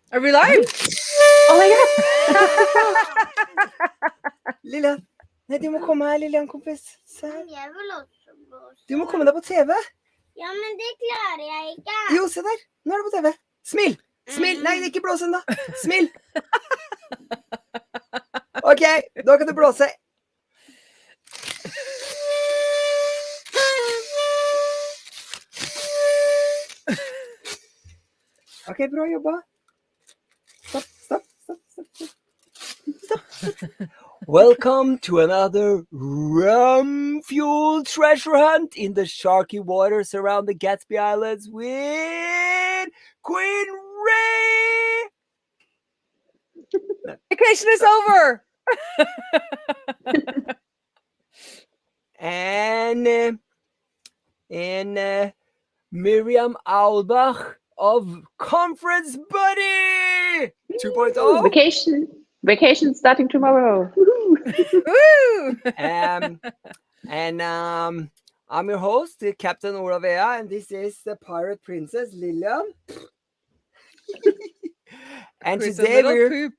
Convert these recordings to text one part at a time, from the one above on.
Are we live? Oh my god! Lilla, nei, du må komme her, Lillian, kompis. Se her. Jeg vil også blåse. Du må komme deg på TV. Ja, men det klarer jeg ikke. Jo, se der. Nå er du på TV. Smil. Smil. Nei, ikke blås ennå. Smil. OK, da kan du blåse. OK, bra jobba. Stopp. Welcome to another rum-fueled treasure hunt in the sharky waters around the Gatsby Islands with Queen Ray. Vacation is over. And Mirjam Albach of Conference Buddy 2.0. Vacation starting tomorrow. Woo! And I'm your host, Captain Olavea, and this is the Pirate Princess Lillian. And Who's a today little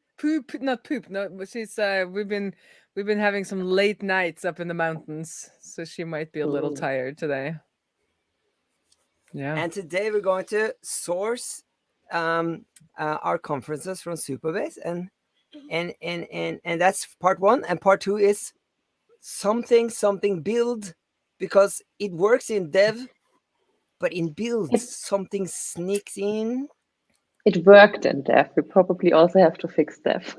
not poop. No, but she's we've been having some late nights up in the mountains, so she might be a little tired today. Yeah. And today we're going to source our conferences from Superbase, and that's part one. And part two is something build, because it works in dev, but in build something sneaks in. It worked in dev. We probably also have to fix dev.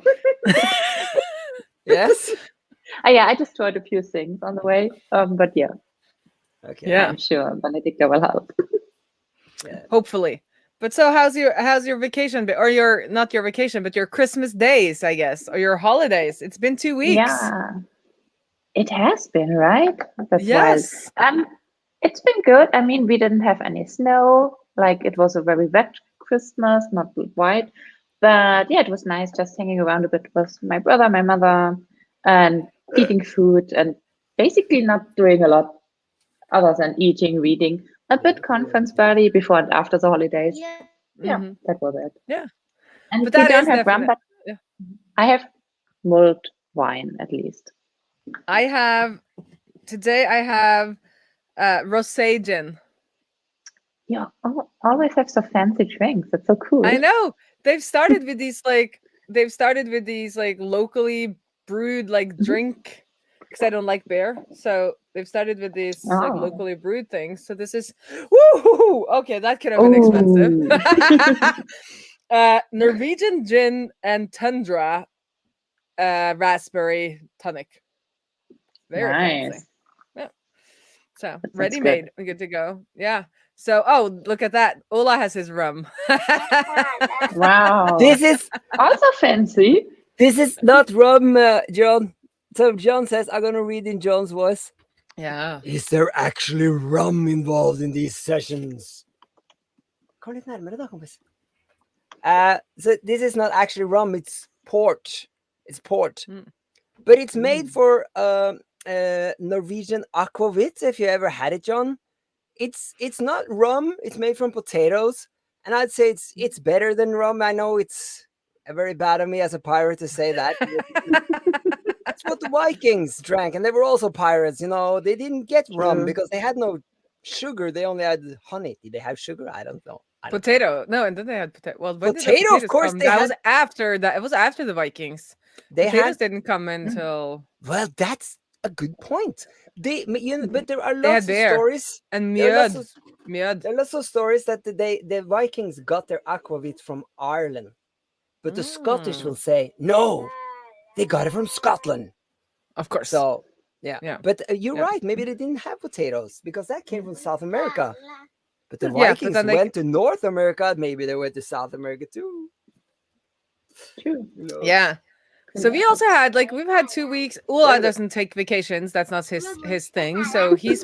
Yes. Yeah, I destroyed a few things on the way. But yeah. Okay. Yeah. I'm sure Benedicta will help. Yeah. Hopefully. But so how's your vacation or your not your vacation, but your Christmas days, I guess, or your holidays? It's been 2 weeks. Yeah. It has been, right? That's Yes. wild. It's been good. I mean, we didn't have any snow. Like, it was a very wet Christmas, not white. But yeah, it was nice just hanging around a bit with my brother, my mother, and eating food, and basically not doing a lot other than eating, reading, a bit conference buddy before and after the holidays. Yeah, that was it. Yeah. And But we that don't is have rum, but yeah. I have mulled wine at least. I have rosé gin. Yeah, always have some fancy drinks. That's so cool. I know. They've started with these like locally brewed drink, because I don't like beer. So they've started with these locally brewed things. So this is okay, that could have been expensive. Norwegian gin and Tundra raspberry tonic. Very fancy. Nice. Yeah. So That sounds ready made. We're good to go. Yeah. So look at that. Ola has his rum. Wow. This is Also fancy. This is not rum, John. So John says, I'm going to read in John's voice. Yeah. Is there actually rum involved in these sessions? Kom litt nærmere da, kompis. So this is not actually rum, it's port. It's port. But it's made for Norwegian aquavit, if you ever had it, John. It's not rum, it's made from potatoes. And I'd say it's better than rum. I know it's very bad of me as a pirate to say that. That's what the Vikings drank, and they were also pirates. You know, they didn't get rum because they had no sugar. They only had honey. Did they have sugar? I don't know. Potato. No, and then they had potato. Well, when Potato, did the potatoes of course, come? they That had- was after that. It was after the Vikings. Potatoes didn't come until Well, that's a good point. But there are They had lots of beer. stories. and There are lots mjöd. of, Mjöd. there are lots of stories that the Vikings got their aquavit from Ireland, but the Scottish will say no, they got it from Scotland. Of course. So yeah. But you're Yeah. right. Maybe they didn't have potatoes because that came from South America. But the Yeah, but Vikings then they- went to North America. Maybe they went to South America too. True. Who knows? Yeah. So we also had we've had 2 weeks. Ula doesn't take vacations. That's not his thing. So he's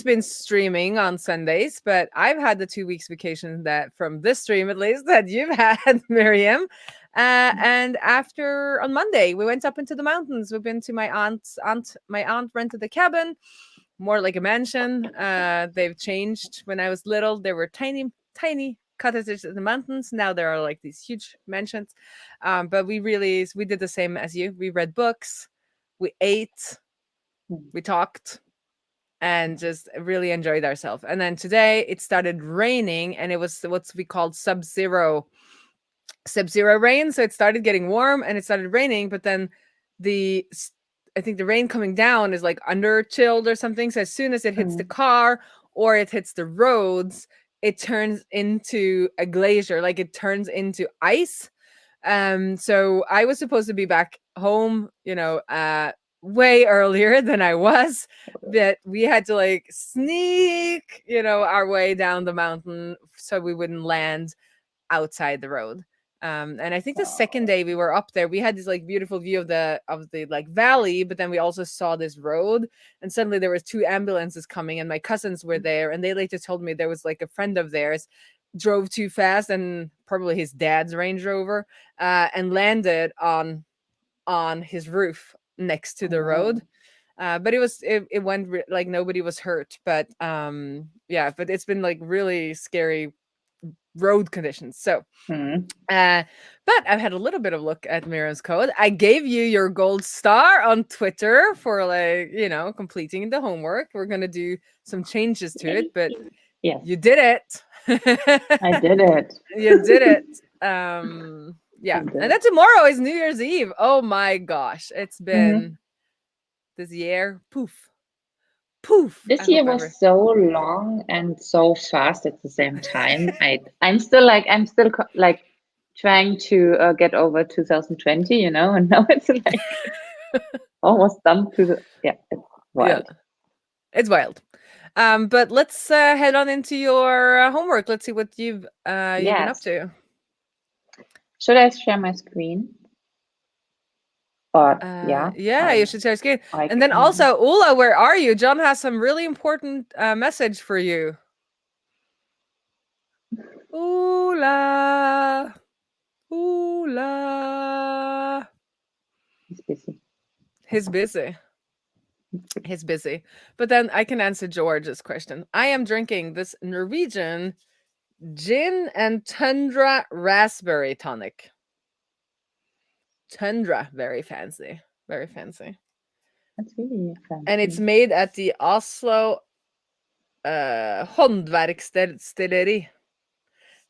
been streaming on Sundays, but I've had the 2 weeks vacation that from this stream at least that you've had, Mirjam. And after on Monday we went up into the mountains. We've been to my aunt's my aunt rented a cabin, more like a mansion. They've changed. When I was little, they were tiny cottages in the mountains. Now there are like these huge mansions. But we did the same as you. We read books, we ate, we talked, and just really enjoyed ourselves. And then today it started raining, and it was what we called sub-zero rain. So it started getting warm and it started raining, but then I think the rain coming down is like under chilled or something. So as soon as it hits the car or it hits the roads, it turns into a glacier, like it turns into ice. So I was supposed to be back home, way earlier than I was, but we had to like sneak, our way down the mountain so we wouldn't land outside the road. And I think the second day we were up there, we had this like beautiful view of the like valley, but then we also saw this road, and suddenly there was 2 ambulances coming, and my cousins were there, and they later told me there was like a friend of theirs drove too fast, and probably his dad's Range Rover, and landed on his roof next to the road. But it went like nobody was hurt, but but it's been like really scary road conditions. So but I've had a little bit of look at Mirjam's code. I gave you your gold star on Twitter for like, completing the homework. We're gonna do some changes to it, but Yes, you did it. I did it. You did it. And then tomorrow is New Year's Eve. Oh my gosh, it's been this year. Poof. This year was so long and so fast at the same time. I'm still trying to get over 2020, and now it's like almost done it's wild. Yeah, it's wild. But let's head on into your homework. Let's see what you've been up to. Should I share my screen? Or you should share screen. And then also, Ula, where are you? John has some really important message for you. Ula. He's busy. But then I can answer George's question. I am drinking this Norwegian gin and Tundra raspberry tonic. Tundra, very fancy. That's really fancy. And it's made at the Oslo Håndverksdestilleri.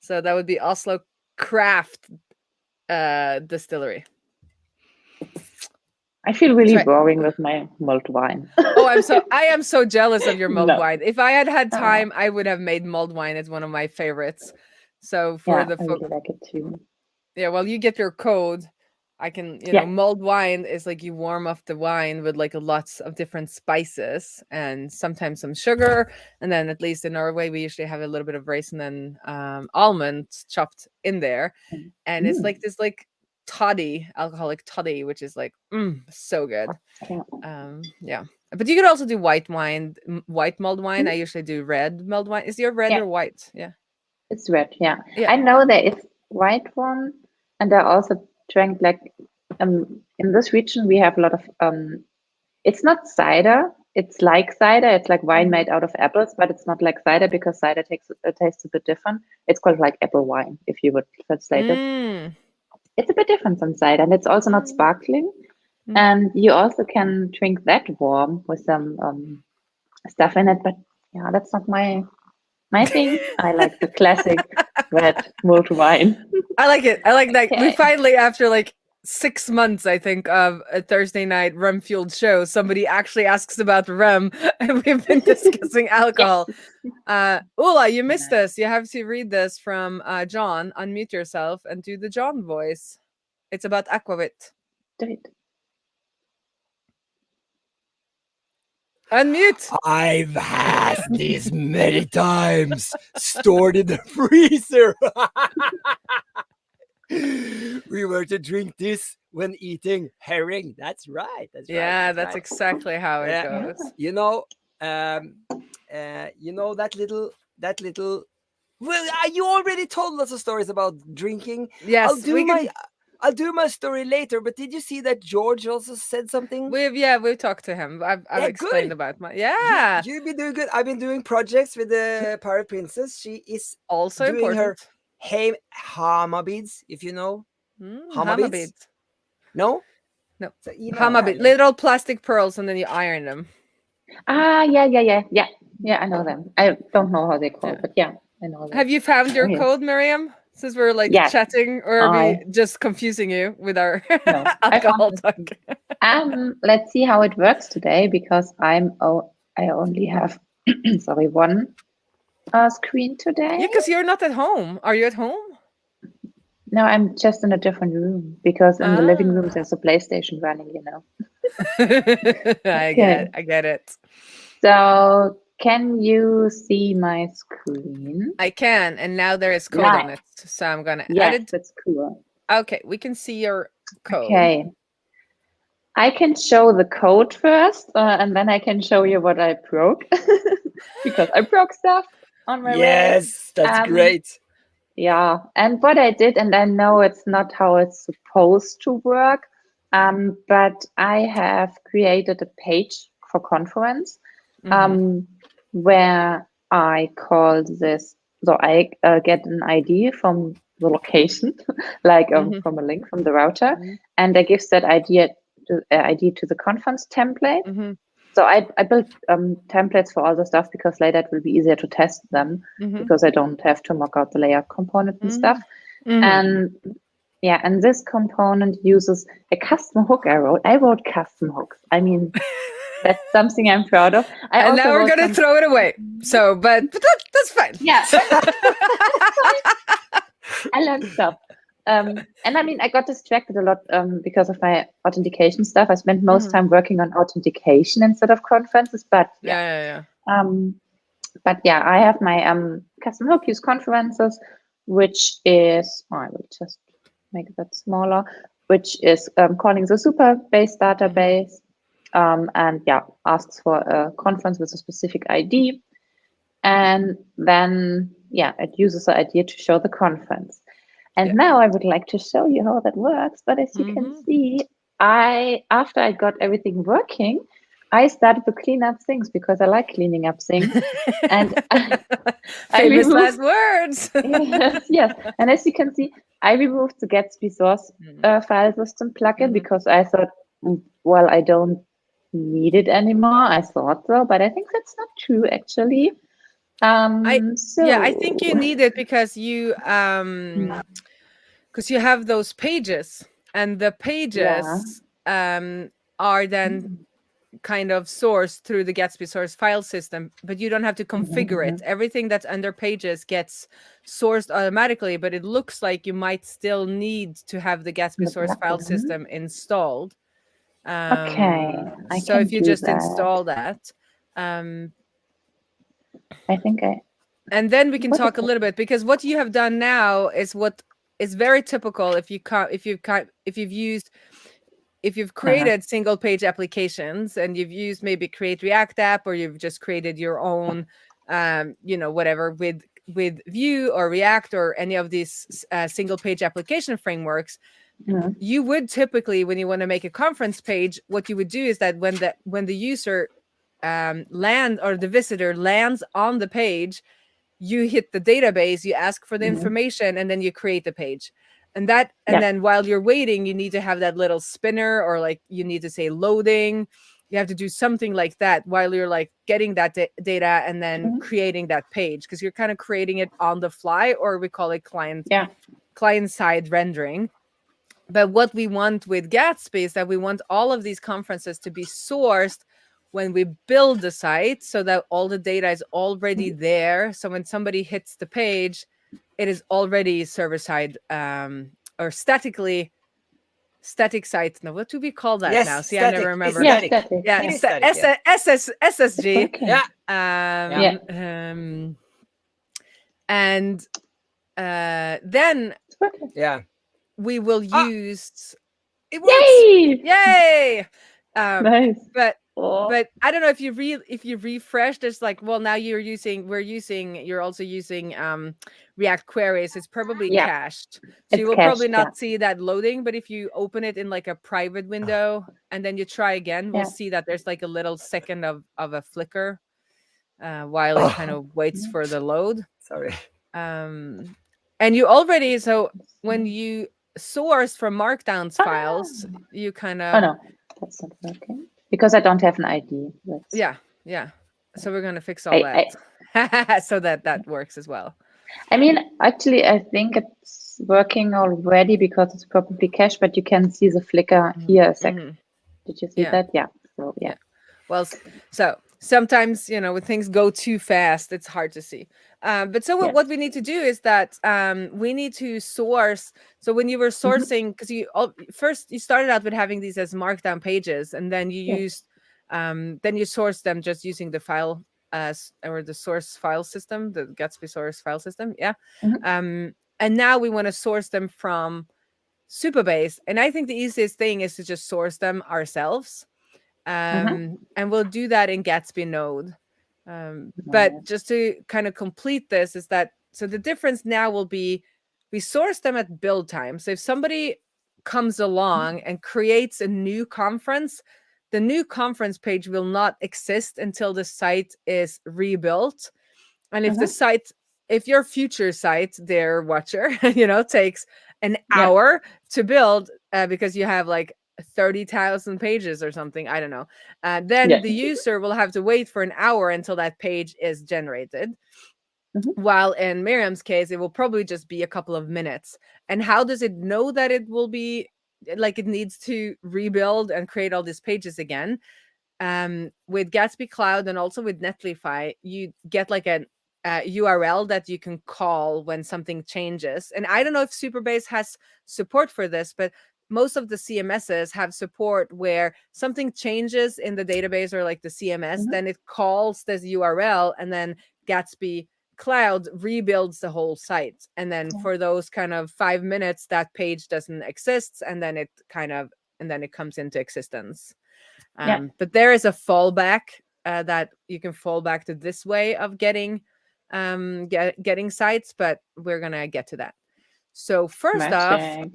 So that would be Oslo Craft Distillery. I feel really boring with my mulled wine. I am so jealous of your mulled wine. If I had time, I would have made mulled wine. It's one of my favorites. So for the I really like it too. Yeah, well, you get your code. I can, mulled wine is like you warm up the wine with like lots of different spices and sometimes some sugar. And then at least in Norway, we usually have a little bit of raisin and almonds chopped in there. And it's like this like alcoholic toddy, which is like so good. But you could also do white mulled wine. I usually do red mulled wine. Is your red or white? Yeah, it's red. Yeah, I know there is white one, and I also drank like in this region we have a lot of it's not cider, it's like cider, it's like wine made out of apples, but it's not like cider because cider tastes a bit different. It's called like apple wine if you would translate it. It's a bit different from cider, and it's also not sparkling. And you also can drink that warm with some stuff in it, but that's not my thing. I like the classic red mulled wine. I like it. I like that. Okay. We finally, after like 6 months, I think, of a Thursday night rum-fueled show, somebody actually asks about rum, and we've been discussing alcohol. Ula, you missed this. You have to read this from John. Unmute yourself and do the John voice. It's about aquavit. Do it. Unmute. I've had these many times, stored in the freezer. We were to drink this when eating herring. That's right. That's right. Exactly how it goes. You know that little. Well, you already told lots of stories about drinking. Yes, I'll do my story later, but did you see that George also said something? We've talked to him. I've explained about my You've been doing good. I've been doing projects with the Pirate Princess. She is also doing important. Hama beads, if you know. Hama Hama beads? beads. No? No. So email Hama beads. här. Little plastic pearls, and then you iron them. Yeah, I know them. I don't know how they call Yeah. it, but yeah, I know them. Have you found your Oh, yes. code, Mirjam? Since we're like Yes, chatting, or are we I- just confusing you with our No, I alcohol found talk? Let's see how it works today, because I only have sorry, one screen today. Yeah, because you're not at home. Are you at home? No, I'm just in a different room, because in the living room Ah. there's a PlayStation running, you know. I get it. So can you see my screen? I can, and now there is code on Nice. it. So I'm gonna add Yes, it. that's cool. Okay, we can see your code. Okay. I can show the code first, and then I can show you what I broke, because I broke stuff on my way. Yes, that's great. Yeah, and what I did, and I know it's not how it's supposed to work, but I have created a page for conference, where I call this, so I get an ID from the location, like from a link from the router, and I give that ID to the conference template. So I built templates for all the stuff, because later it will be easier to test them, because I don't have to mock out the layout component and stuff. And yeah, and this component uses a custom hook I wrote. I wrote custom hooks. I mean, that's something I'm proud of. And now we're gonna throw it away. So, but that's fine. Yeah. I learned stuff. And I mean, I got distracted a lot because of my authentication stuff. I spent most time working on authentication instead of conferences, but Yeah. But yeah, I have my custom hook, use conferences, which is, I will just make that smaller, which is calling the super base database, and yeah, asks for a conference with a specific ID. And then, yeah, it uses the ID to show the conference. And now I would like to show you how that works. But as you can see, after I got everything working, I started to clean up things, because I like cleaning up things. And famous last words. yes. And as you can see, I removed the Gatsby source file system plugin, because I thought, well, I don't need it anymore. I thought so, but I think that's not true, actually. I think you need it because you have those pages, and the pages are then kind of sourced through the Gatsby source file system, but you don't have to configure it. Everything that's under pages gets sourced automatically, but it looks like you might still need to have the Gatsby source file system installed. Okay, so if you just that. install that, I think and then we can talk a little bit, because what you have done now is what is very typical if you've created single page applications, and you've used maybe Create React app, or you've just created your own whatever with Vue or React or any of these single page application frameworks. You would typically, when you want to make a conference page, what you would do is that when the user the visitor lands on the page, you hit the database, you ask for the information, and then you create the page. And then while you're waiting, you need to have that little spinner, or like you need to say loading. You have to do something like that while you're like getting that data and then creating that page, because you're kind of creating it on the fly, or we call it client side rendering. But what we want with Gatsby is that we want all of these conferences to be sourced when we build the site, so that all the data is already there. So when somebody hits the page, it is already server-side or static site. No, what do we call that now? See, static. I never remember. Static. Yeah, SSG. Okay. And then we will use. It works. Yay! Nice. But I don't know if you refresh. There's like, well, now you're also using React queries. It's probably cached, so you will probably not see that loading. But if you open it in like a private window and then you try again, we'll see that there's like a little second of a flicker while it kind of waits for the load. Sorry. And you already, so when you source from Markdown's files, you kind Oh of, no, that's not working because I don't have an ID. yeah. So we're going to fix all that so that works as well. I mean, actually, I think it's working already because it's probably cached, but you can see the flicker here a sec. Did you see that? Yeah. So yeah. Well, so sometimes, when things go too fast, it's hard to see. But so what we need to do is that we need to source. So when you were sourcing, because first you started out with having these as markdown pages, and then you used, then you source them just using the file or the source file system, the Gatsby source file system. Yeah. And now we want to source them from Supabase. And I think the easiest thing is to just source them ourselves. And we'll do that in Gatsby node. But just to kind of complete this is that, so the difference now will be we source them at build time. So if somebody comes along and creates a new conference, the new conference page will not exist until the site is rebuilt. And if the site, if your future site, dear watcher, takes an hour to build because you have like 30,000 pages or something, I don't know, then the user will have to wait for an hour until that page is generated. While in Mirjam's case, it will probably just be a couple of minutes. And how does it know that it will be like it needs to rebuild and create all these pages again? With Gatsby Cloud and also with Netlify, you get like an URL that you can call when something changes. And I don't know if Supabase has support for this, but most of the CMSs have support where something changes in the database or like the CMS, then it calls this URL, and then Gatsby Cloud rebuilds the whole site. And then for those kind of 5 minutes, that page doesn't exist, and then it comes into existence. But there is a fallback that you can fall back to this way of getting sites, but we're gonna get to that. So first off,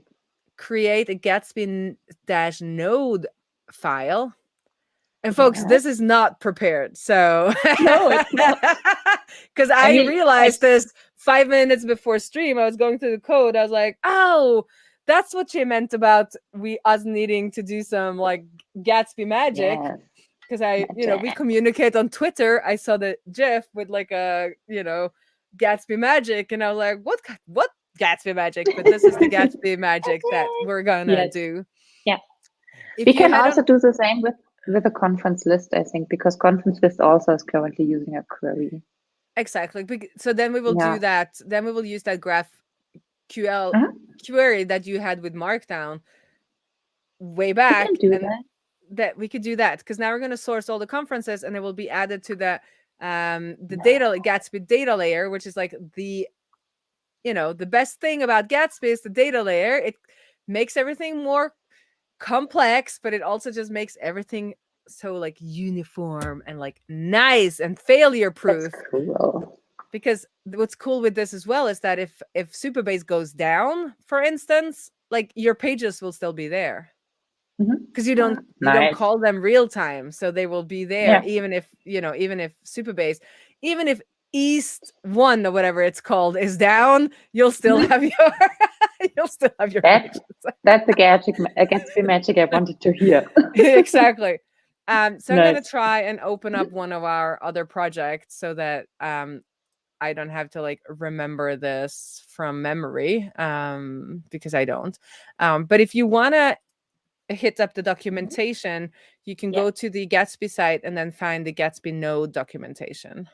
create a Gatsby-node file. And folks, this is not prepared. So no, it's not. Because I realized this 5 minutes before stream. I was going through the code. I was like, oh, that's what she meant about us needing to do some like Gatsby magic. Because we communicate on Twitter. I saw the GIF with like a, Gatsby magic. And I was like, what Gatsby magic? But this is the Gatsby magic that we're gonna do. Yeah. We can also do the same with a conference list, I think, because conference list also is currently using a query. Exactly. So then we will do that. Then we will use that GraphQL query that you had with Markdown way back. We can do that. We could do that because now we're going to source all the conferences, and it will be added to the data Gatsby data layer, which is like the best thing about Gatsby is the data layer. It makes everything more complex, but it also just makes everything so like uniform and like nice and failure proof. That's cool. Because what's cool with this as well is that if Supabase goes down, for instance, like your pages will still be there because you don't call them real time, so they will be there even if Supabase, even if East 1 or whatever it's called is down, you'll still have your pages. That's the Gatsby magic I wanted to hear. Exactly. So I'm going to try and open up one of our other projects so that I don't have to like remember this from memory because I don't. But if you want to hit up the documentation, you can go to the Gatsby site and then find the Gatsby node documentation.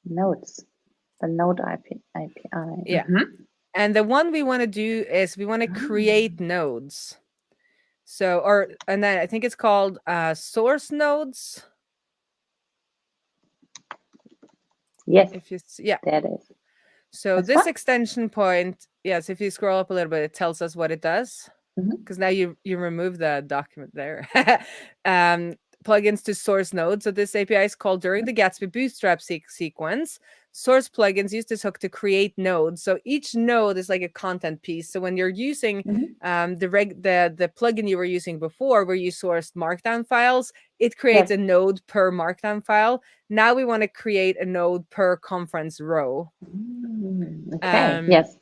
Nodes, the node API. Yeah. And the one we want to do is we want to create nodes. So, and then I think it's called source nodes. Yes. That is. So that's this extension point, yes, if you scroll up a little bit, it tells us what it does. Because now you remove the document there. Plugins to source nodes. So this API is called during the Gatsby Bootstrap sequence. Source plugins use this hook to create nodes. So each node is like a content piece. So when you're using the plugin you were using before, where you sourced Markdown files, it creates Yes. a node per Markdown file. Now we want to create a node per conference row. Okay. Yes.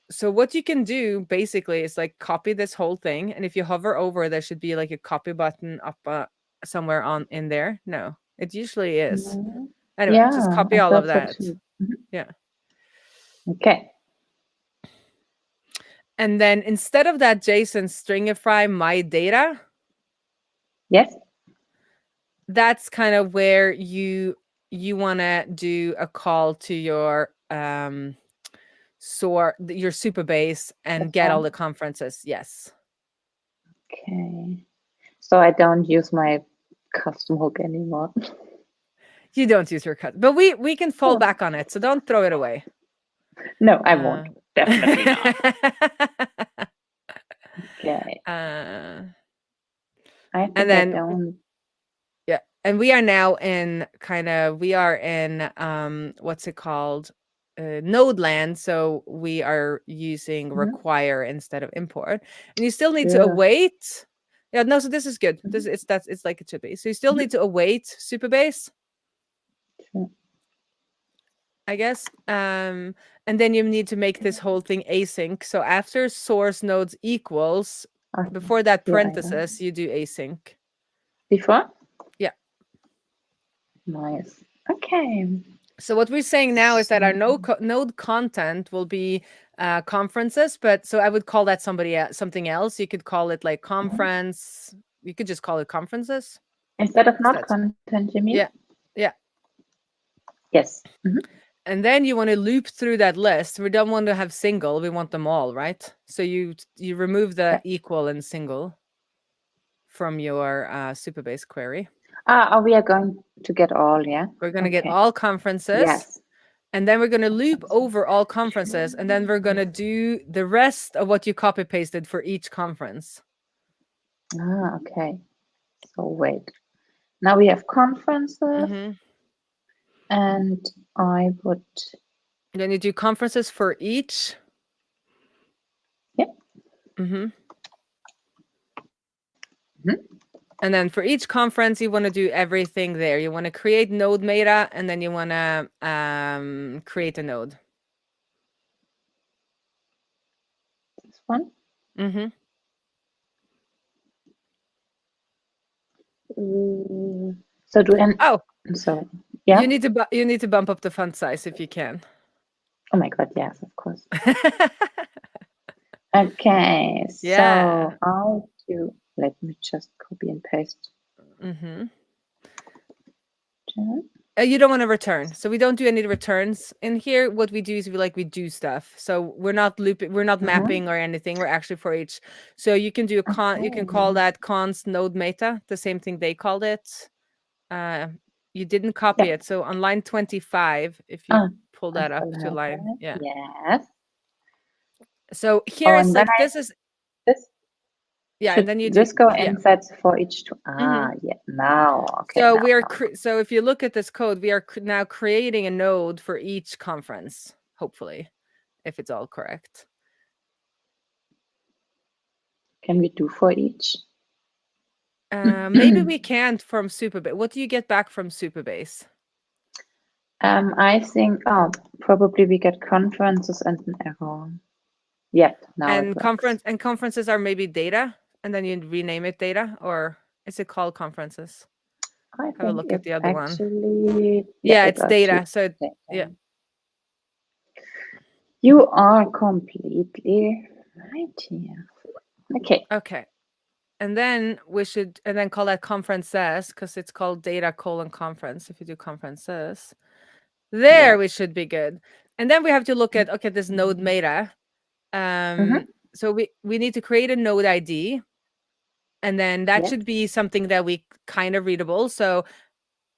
So what you can do basically is like copy this whole thing, and if you hover over, there should be like a copy button up somewhere in there. No, it usually is. No. Anyway, Yeah, just copy I all of thought so that. too. Yeah. Okay. And then instead of that JSON stringify my data, Yes. that's kind of where you want to do a call to your your super base and get all the conferences. Yes. Okay. So I don't use my custom hook anymore. You don't use your cut, but we can fall back on it, so don't throw it away. No, I won't. Definitely not. Okay. And I then don't. yeah, and we are now in what's it called? Node land. So we are using require instead of import, and you still need to await. Yeah, no. So this is good. It's like it should be. So you still need to await Superbase, I guess. And then you need to make this whole thing async. So after source nodes equals, before that parenthesis, you do async. Before? Yeah. Nice. Okay. So what we're saying now is that our node content will be conferences, but so I would call that something else. You could call it like conference. You could just call it conferences. Instead of not content, you mean? Yeah. Yeah. Yes. And then you want to loop through that list. We don't want to have single. We want them all, right? So you remove the equal and single from your Superbase query. We are going to get all, yeah? We're going to get all conferences. Yes. And then we're going to loop over all conferences. And then we're going to do the rest of what you copy pasted for each conference. Okay. So wait. Now we have conferences. And I would. Then you do conferences for each. Yep. And then for each conference, you want to do everything there. You want to create node meta, and then you want to create a node. This one? So do I... Oh, sorry. Yeah. You need to bump up the font size if you can. Oh my God! Yes, of course. Okay. Yeah. So how to... Let me just copy and paste. You don't want to return, so we don't do any returns in here. What we do is we do stuff. So we're not looping, we're not mapping or anything. We're actually for each. So you can do you can call that const node meta, the same thing they called it. You didn't copy it. So on line 25, if you pull that up to line, Yes. So here is like this. Yeah, and then you just go inside for each two. Yeah, now. Okay. So now. we are so if you look at this code, we are now creating a node for each conference, hopefully, if it's all correct. Can we do for each? Maybe we can't from Superbase. What do you get back from Superbase? I think probably we get conferences and an error. Yeah. Now and conferences are maybe data, and then you rename it data, or is it called conferences? I Have a look at the other one. Yeah, it's data. So yeah. You are completely right here. Okay. Okay. And then we should call that conferences, because it's called data : conference. If you do conferences, there we should be good. And then we have to look at this node meta. So we need to create a node ID, and then that should be something that we kind of readable. So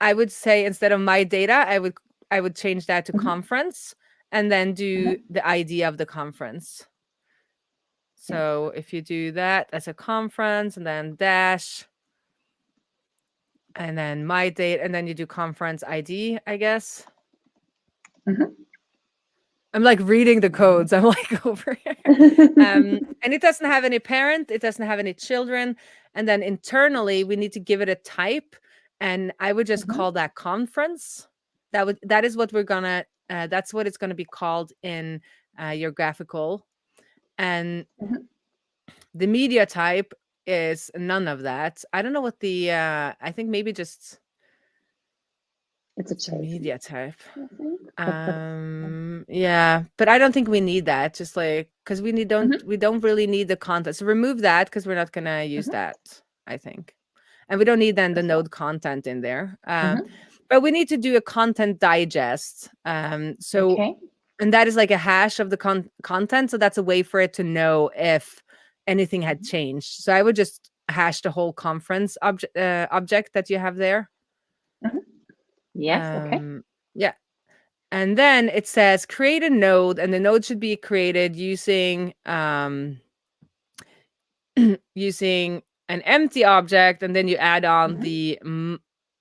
I would say instead of my data, I would change that to conference, and then do the ID of the conference. So if you do that as a conference, and then dash, and then my date, and then you do conference ID, I guess. Mhm. I'm like reading the codes. I'm like over here. And it doesn't have any parent. It doesn't have any children. And then internally, we need to give it a type. And I would just Mhm. call that conference. That is what we're gonna. That's what it's gonna be called in your graphical. And Mhm. the media type is none of that. I don't know what the. I think maybe just It's a the JSON, media type. I think. But Yeah, but I don't think we need that. Just like because we Mhm. don't really need the content. So remove that because we're not gonna use Mhm. that. I think, and we don't need then the Okay. node content in there. Mhm. But we need to do a content digest. So Okay. and that is like a hash of the content. So that's a way for it to know if anything had changed. So I would just hash the whole conference object that you have there. Mhm. Yes. Okay. Yeah. And then it says create a node, and the node should be created using using an empty object, and then you add on Mhm. the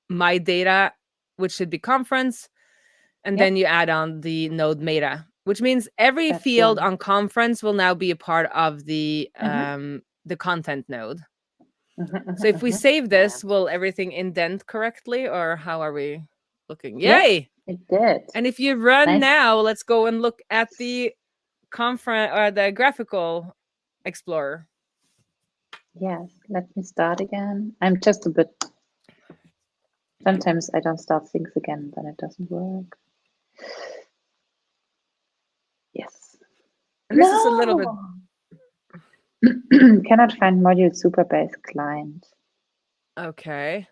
my data, which should be conference, and Yep. then you add on the node meta, which means every That's field one. on conference will now be a part of the Mhm. content node. Mhm. So if we Mhm. save this, will everything indent correctly, or how are we looking? Yes, Yay! it did. And if you run Nice. now, let's go and look at the conference or the graphical explorer. Yes. Let me start again. I'm just a bit. Sometimes I don't start things again, then it doesn't work. Yes. And this is a little bit. Cannot find module Superbase client. Okay.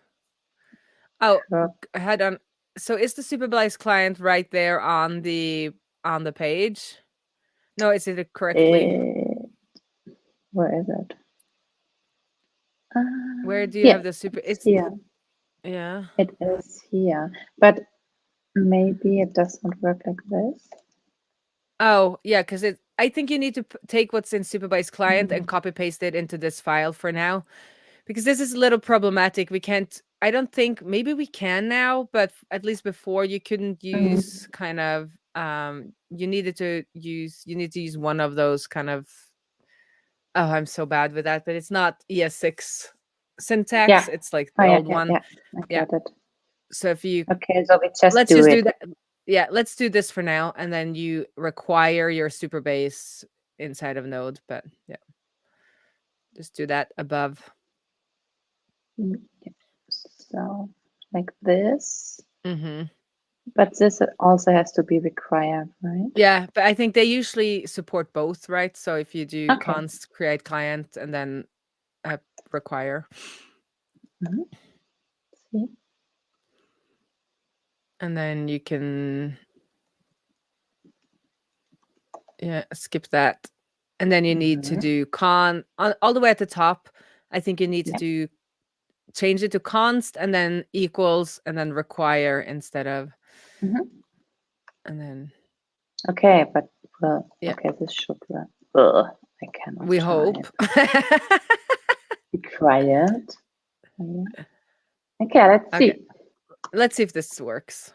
Oh, Sure. head on. So is the Superbase client right there on the page? No, is it correctly? Where is it? Where do you have Yes, the super? it's It's here. yeah. It is here, but maybe it does not work like this. Oh, yeah, because it. I think you need to take what's in Superbase client and Mm. copy paste it into this file for now, because this is a little problematic. We can't. I don't think maybe we can now, but at least before you couldn't use kind of. You need to use one of those kind of. Oh, I'm so bad with that, but it's not ES6 syntax. Yeah. It's like Oh, the yeah, old yeah, one. yeah. I Yeah. got it. So if you Okay, so we just let's do just it. do that. Yeah, let's do this for now, and then you require your Superbase inside of Node. But yeah, just do that above. So like this, Mm-hmm. but this also has to be required, right? Yeah, but I think they usually support both, right? So if you do Okay. const create client and then require, See? and then you can skip that, and then you need to do all the way at the top. I think you need to do change it to const and then equals and then require instead of and then Okay, but Yeah. okay, this should work. Ugh, I cannot. we type. hope. Required. Okay, let's Okay. see. Let's see if this works.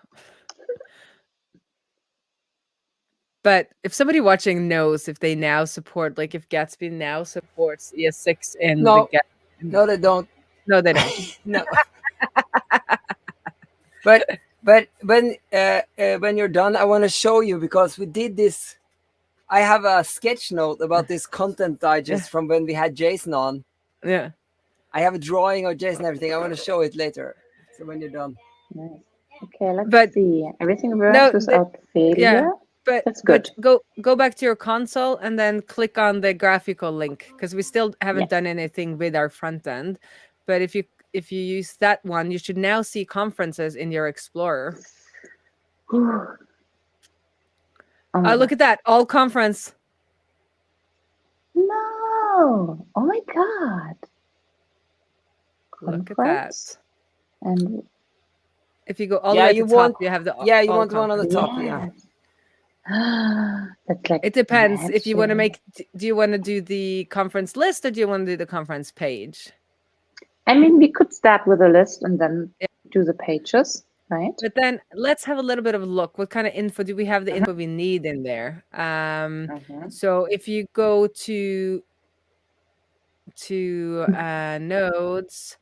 But if somebody watching knows if they now support, like if Gatsby now supports ES6 in No, the no, they don't. No, they don't. No. but when you're done, I want to show you because we did this. I have a sketch note about this content digest from when we had Jason on. Yeah. I have a drawing of Jason and everything. I want to show it later. So when you're done. Nice. Okay, let's see. Everything works No, without failure. But That's good. But go back to your console and then click on the graphical link because we still haven't done anything with our front end. But if you use that one, you should now see conferences in your Explorer. Look at that, all conference. No! Oh my god! Look at that. And if you go all the way to the top, you have the you want one on the top. Yeah. That's like it depends magic. if you want to make. Do you want to do the conference list or do you want to do the conference page? I mean, we could start with a list and then do the pages. right? But then let's have a little bit of a look. What kind of info do we have? The info we need in there. So if you go to nodes.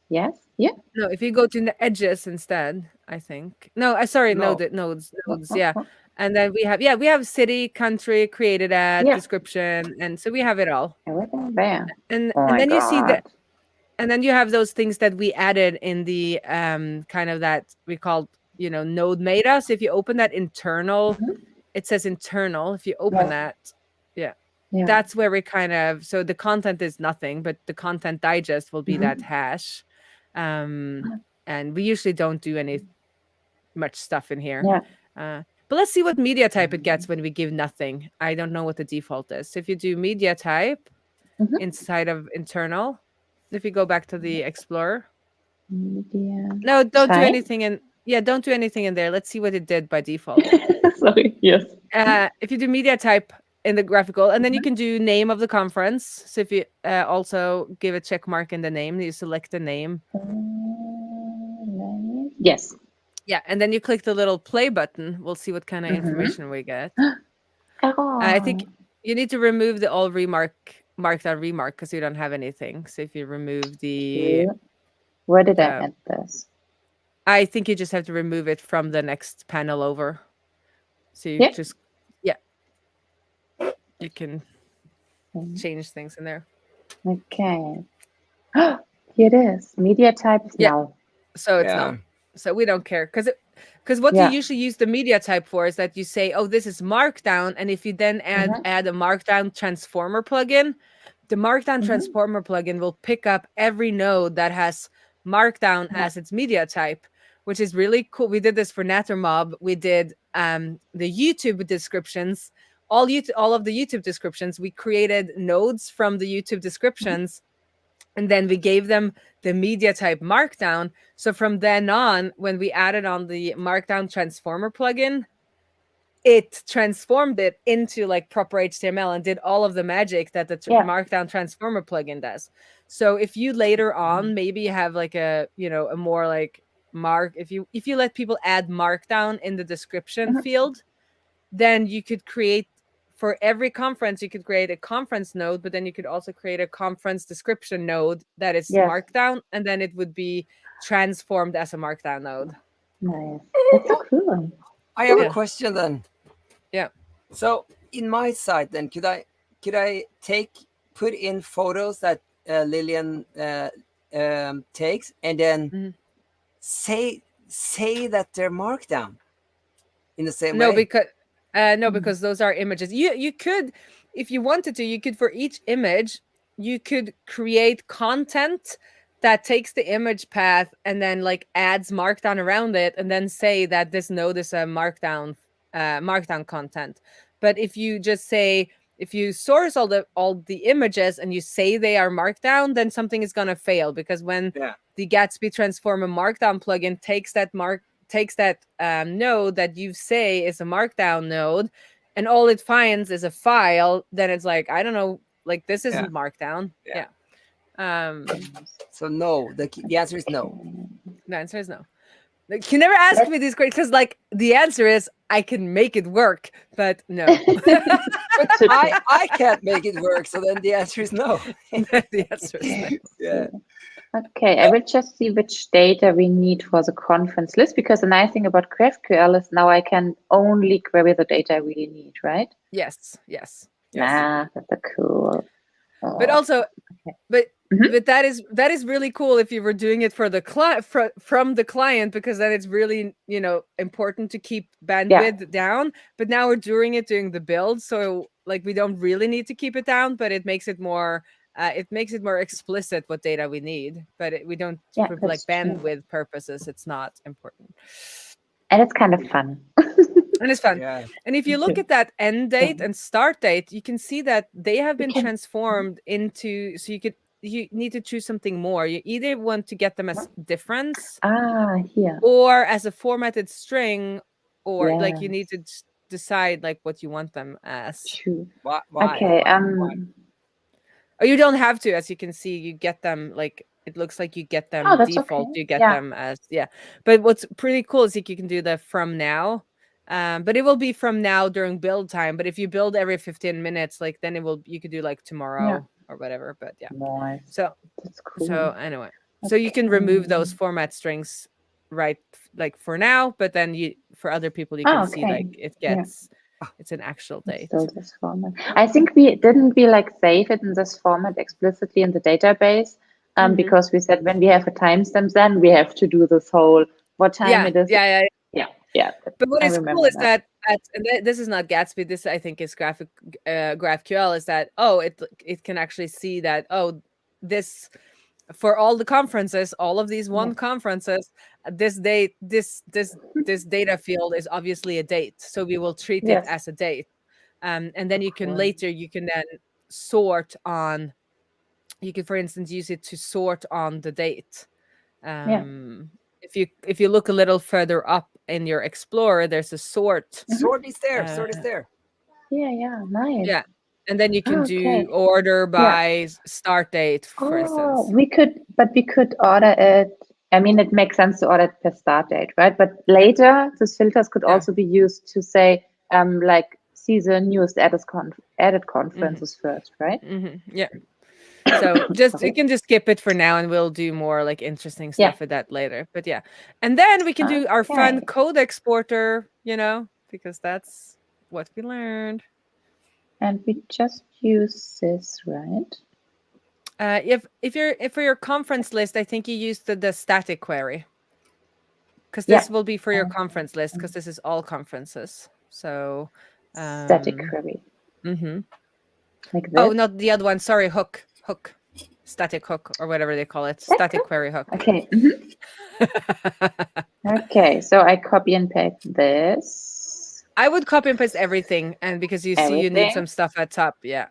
Yes. Yeah. No, if you go to the edges instead, I think. No, sorry, No. nodes, Oh, yeah. oh. And then we have city, country, created at, Yeah. description, and so we have it all. Everything there. And Oh my then you see that, God. and then you have those things that we added in the kind of that we called, node meta. So if you open that internal, it says internal. If you open that, Yeah. that's where we kind of, so the content is nothing, but the content digest will be that hash. And we usually don't do any much stuff in here. Yeah. But let's see what media type it gets when we give nothing. I don't know what the default is. So if you do media type inside of internal, if you go back to the Explorer. Media. No, don't do type? anything in, don't do anything in there. Let's see what it did by default. Sorry. Yes. If you do media type in the graphical, and then you can do name of the conference. So if you also give a check mark in the name, you select the name. Yes. Yeah, and then you click the little play button. We'll see what kind of information we get. I think you need to remove the all markdown remark because you don't have anything. So if you remove the, where did I add this? I think you just have to remove it from the next panel over. So you just, you can change things in there. Okay. Here it is. Media type is null. So it's null. So we don't care because what you usually use the media type for is that you say, oh, this is markdown. And if you then add a markdown transformer plugin, the markdown transformer plugin will pick up every node that has markdown as its media type, which is really cool. We did this for Nattermob. We did the YouTube descriptions, all of the YouTube descriptions. We created nodes from the YouTube descriptions. And then we gave them the media type markdown. So from then on, when we added on the markdown transformer plugin, it transformed it into like proper HTML and did all of the magic that the markdown transformer plugin does. So if you later on maybe have like a more like if you let people add markdown in the description field, then you could create, for every conference, you could create a conference node, but then you could also create a conference description node that is markdown, and then it would be transformed as a markdown node. Nice. That's so cool. I have a question then. Yeah. So in my site then, could I put in photos that Lillian takes and then say that they're markdown in the same way? Because those are images. You could, if you wanted to, you could, for each image, you could create content that takes the image path and then like adds markdown around it, and then say that this node is a markdown content. But if you just say, if you source all the images and you say they are markdown, then something is gonna fail, because when the Gatsby Transformer markdown plugin takes that node that you say is a markdown node, and all it finds is a file, then it's like, I don't know, like this isn't markdown. So no, the answer is no. The answer is no. Like, you never ask me these questions, because like the answer is I can make it work, but no. I can't make it work, so then the answer is no. The answer is no. Yeah. Okay, I will just see which data we need for the conference list, because the nice thing about GraphQL is now I can only query the data I really need, right? Yes. Nah, that's a cool. But also, but that is really cool if you were doing it for the from the client, because then it's really important to keep bandwidth down. But now we're doing the build, so like we don't really need to keep it down, but it makes it more explicit what data we need. But we don't, for like bandwidth purposes, it's not important. And it's kind of fun. And it's fun. Yeah. And if you look at that end date and start date, you can see that they have been transformed into, so you need to choose something more. You either want to get them as difference, here, or as a formatted string, or like you need to decide like what you want them as. Why? Okay. Or you don't have to, as you can see, you get them like it looks like you get them Oh, that's default. okay. You get Yeah. them as But what's pretty cool is like you can do the from now. But it will be from now during build time. But if you build every 15 minutes, like then you could do like tomorrow or whatever. But yeah. Nice. So That's cool. so anyway, so you can remove those format strings, right? Like for now, but then for other people you can see like it gets it's an actual date. Still this format. I think we like save it in this format explicitly in the database, because we said when we have a timestamp, then we have to do this whole what time it is. Yeah. But what I is cool remember is that this is not Gatsby. This I think is GraphQL. Is that it can actually see that this for all the conferences, all of these conferences, this date, this data field is obviously a date, so we will treat it as a date, and then you can then sort on. You can, for instance, use it to sort on the date. If you look a little further up in your Explorer, there's a sort. Sort is there. Sort is there. Yeah, nice. Yeah, and then you can do order by start date, for instance. We could order it. I mean, it makes sense to order it per start date, right? But later, these filters could also be used to say, like, see the newest added conferences first, right? Yeah. So you can just skip it for now, and we'll do more like interesting stuff with that later. But yeah, and then we can do our fun code exporter, because that's what we learned. And we just use this, right? If for your conference list, I think you use the static query, because this will be for your conference list, because this is all conferences. So static query. Like this? Oh, not the other one. Sorry, hook, static hook, or whatever they call it. Static query hook. Okay. Okay, so I copy and paste this. I would copy and paste everything, and because you see you need some stuff at top. Yeah.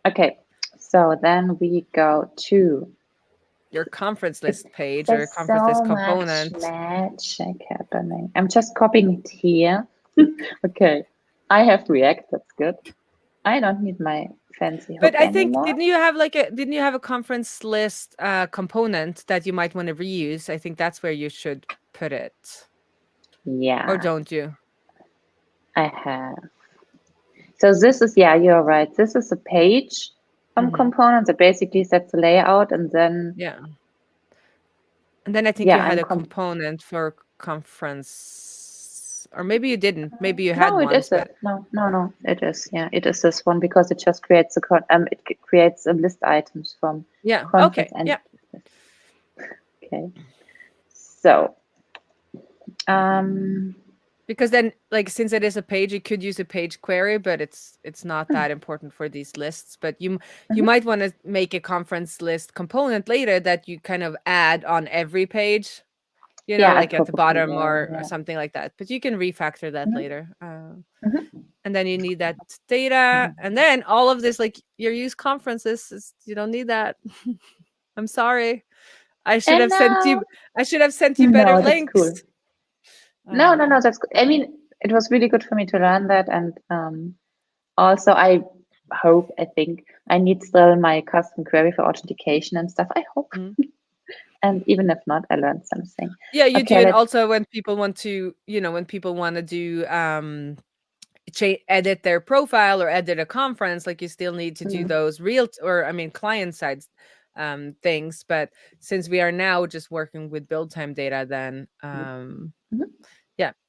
Okay, so then we go to your conference list page or your conference list component. Magic happening. I'm just copying it here. Okay, I have React. That's good. I don't need my fancy hook But I think anymore. didn't you have a conference list component that you might want to reuse? I think that's where you should put it. Yeah. Or don't you? I have. So this is, you're right. This is a page component that basically sets the layout, and then and then I think you had a component for conference, or maybe you didn't. Maybe you had one. No, it is. Yeah, it is this one, because it just creates it creates a list items from Okay. Okay. So because then, like, since it is a page, you could use a page query, but it's not that important for these lists. But you might want to make a conference list component later that you kind of add on every page, like at the bottom or something like that. But you can refactor that later. And then you need that data, and then all of this, like your use conferences, you don't need that. I'm sorry. I should have sent you better links. Cool. No, that's good. I mean, it was really good for me to learn that, and also I think I need still my custom query for authentication and stuff. I hope, and even if not, I learned something. Yeah, you do. And also when people want to, do edit their profile or edit a conference, like you still need to do those client side things. But since we are now just working with build time data, then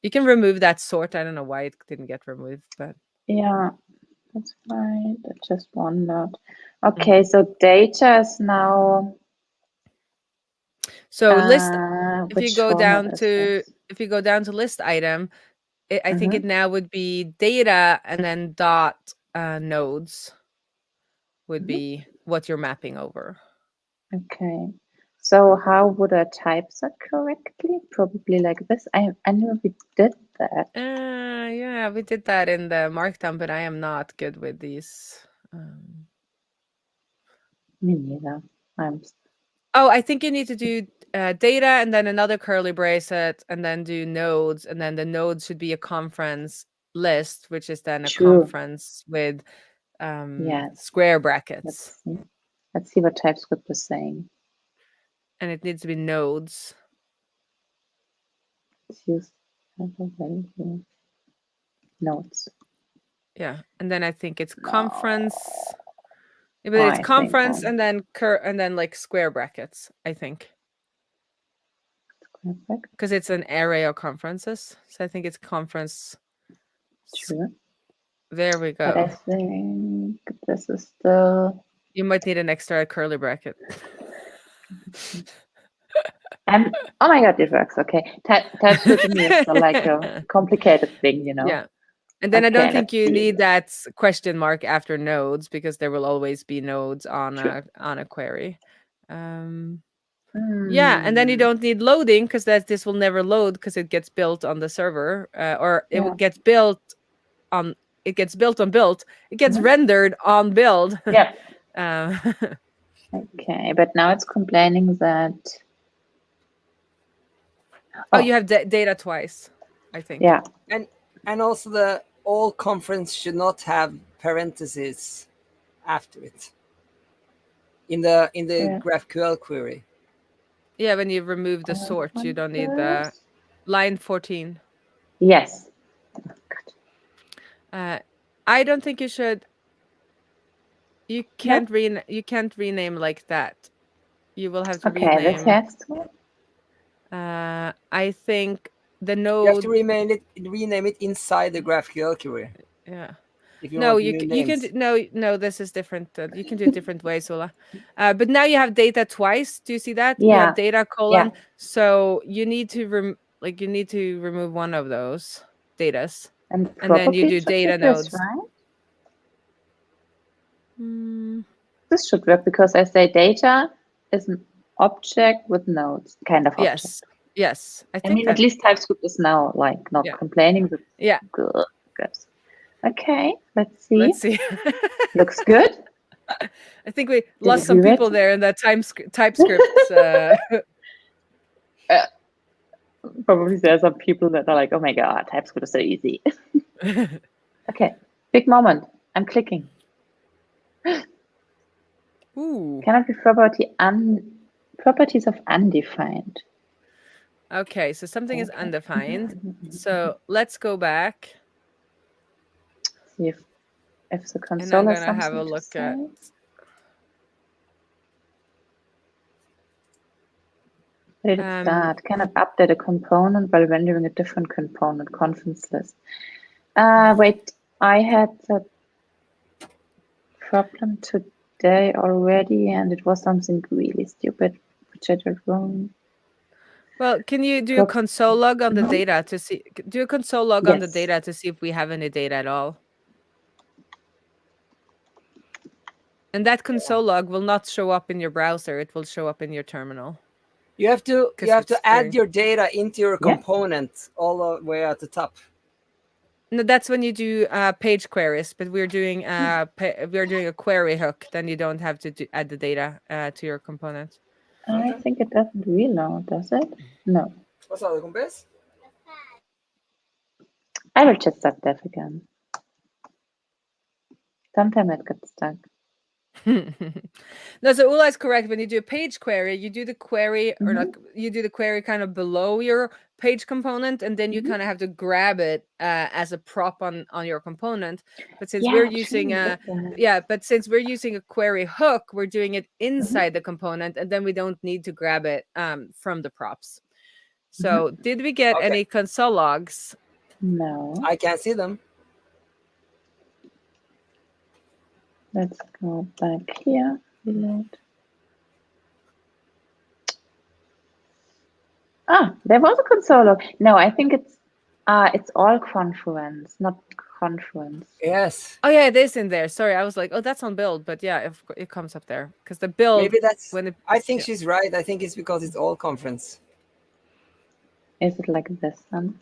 you can remove that sort. I don't know why it didn't get removed, but that's right. I just wondered. Okay, so data is now. So list. If you go down to list item, I think it now would be data and then dot nodes would be what you're mapping over. Okay. So how would I type that correctly? Probably like this. I knew we did that. Yeah, we did that in the Markdown, but I am not good with these. Me neither. I think you need to do data and then another curly bracelet and then do nodes, and then the nodes should be a conference list, which is then a conference with square brackets. Let's see what TypeScript is saying. and it needs to be nodes. Use value notes. Yeah, and then I think it's conference. Yeah, but Oh, it's I think conference so. and then like square brackets, I think, Perfect. because it's an array of conferences. So I think it's conference. True. There we But I go. think this is still. You might need an extra curly bracket. Oh my god, it works. Okay. TypeScript to me is still like a complicated thing, you know. Yeah. And then I don't Okay, think let's you see. need that question mark after nodes, because there will always be nodes on True. a query. Yeah, and then you don't need loading, because this will never load because it gets built on the server, or it gets built on build. It gets rendered on build. Yeah. Uh, Okay, but now it's complaining that. oh, you have data twice, I think. Yeah. And also the all conference should not have parentheses after it in the GraphQL query. Yeah, when you remove the sort, you don't need the line 14. Yes. I don't think you should. You can't rename like that. You will have to rename. Okay, this has to. I think the node. You have to rename it inside the GraphQL query. Yeah. If you No, want you new can names. no. This is different. You can do it different ways, Ulla. But now you have data twice. Do you see that? You Yeah. have data colon. So you need to remove one of those datas, And then you do should data be this, nodes. right? Mm, This should work because I say data is an object with nodes, kind of object. yes. I mean, at least TypeScript is now like not complaining. But good. Okay, let's see. Looks good. I think we lost some people there in that TypeScript. Probably there are some people that are like, oh my god, TypeScript is so easy. Okay, big moment. I'm clicking. Ooh. Cannot be properties of undefined. Okay, so something is undefined. So let's go back. See if the console and I'm has gonna something have a to look say. at. Let it start. Cannot update a component while rendering a different component. Conference list. Wait, I had that problem today already, and it was something really stupid, which I did wrong. Well, can you do a console log on the data to see? Do a console log on the data to see if we have any data at all. And that console log will not show up in your browser. It will show up in your terminal. You have to add your data into your component all the way at the top. No, that's when you do page queries. But we're doing a query hook. Then you don't have to add the data to your component. I think it doesn't reload, does it? No. Vad sa du, kompis? I will just start that again. Sometimes it gets stuck. No, so Ulla is correct. When you do a page query, you do the query or not, you do the query kind of below your page component, and then you kind of have to grab it as a prop on your component. But since we're using since we're using a query hook, we're doing it inside the component, and then we don't need to grab it from the props. So did we get any console logs? No. I can't see them. Let's go back here. Reload. There was a console log. No, I think it's all conference, not conference. Yes. Oh yeah, it is in there. Sorry, I was like, oh, that's on build, but yeah, it comes up there because the build. Maybe that's when it. I think she's right. I think it's because it's all conference. Is it like this one?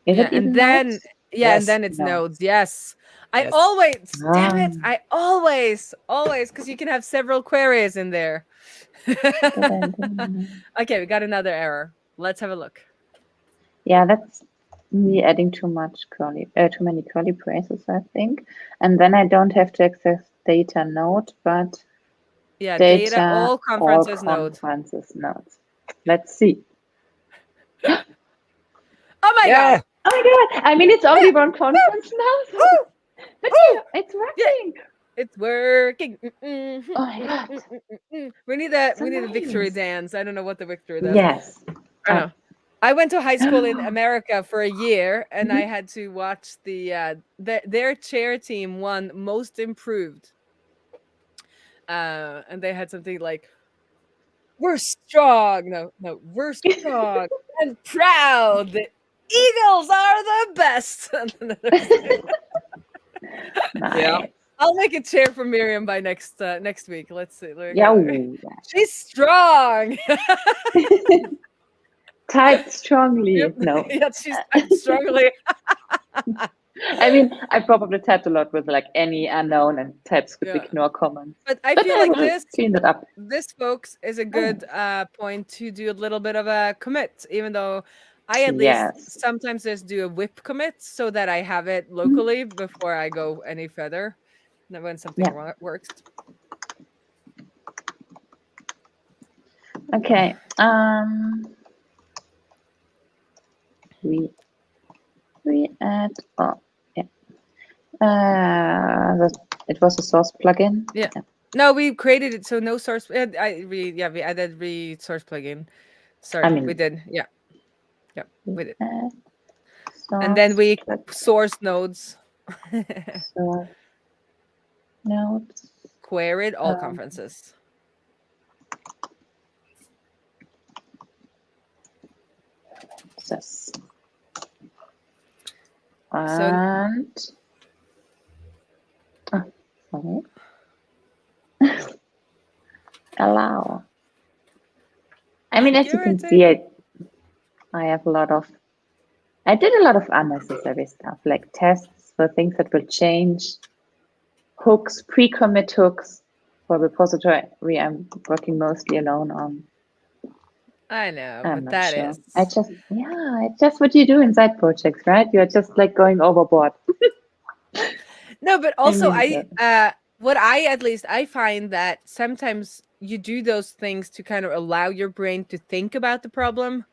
Is Yeah, it even and then nodes? and then it's nodes. Yes. I always damn it. I always because you can have several queries in there. Okay, we got another error. Let's have a look. Yeah, that's me adding too many curly braces, I think. And then I don't have to access data node, but Yeah, data, all all conferences node. conferences nodes. Let's see. Oh my Yeah. god! Oh my god! I mean, it's only one conference now, Woo! but Woo! yeah, it's working. It's working. Oh my god! We need a So victory nice. dance. I don't know what the victory does. Yes. I know. I went to high school in America for a year, and I had to watch their chair team won most improved. And they had something like, "We're strong." No, we're strong and proud. The Eagles are the best. Nice. Yeah. I'll make a chair for Mirjam by next week. Let's see. Yeah. She's strong. Typed strongly. Yep. No. Yeah, she's typed strongly. I mean, I probably typed a lot with like any unknown and TypeScript Yeah. ignore comments. But I But feel I like will clean it up. this, folks, is a good point to do a little bit of a commit, even though I at least sometimes just do a whip commit so that I have it locally before I go any further. When something works. Okay. We add it was a source plugin. Yeah. No, we created it so no source. We added source plugin. Sorry, we did. Yeah, we did. And then we source nodes. Source nodes. Queried all conferences. Yes. And sorry. Allow. I mean, as you can see, I did a lot of unnecessary stuff, like tests for things that will change, hooks, pre-commit hooks for repository I'm working mostly alone on. I know, I'm but not that sure. is. It's just what you do in side projects, right? You're just like going overboard. No, but also what I find that sometimes you do those things to kind of allow your brain to think about the problem.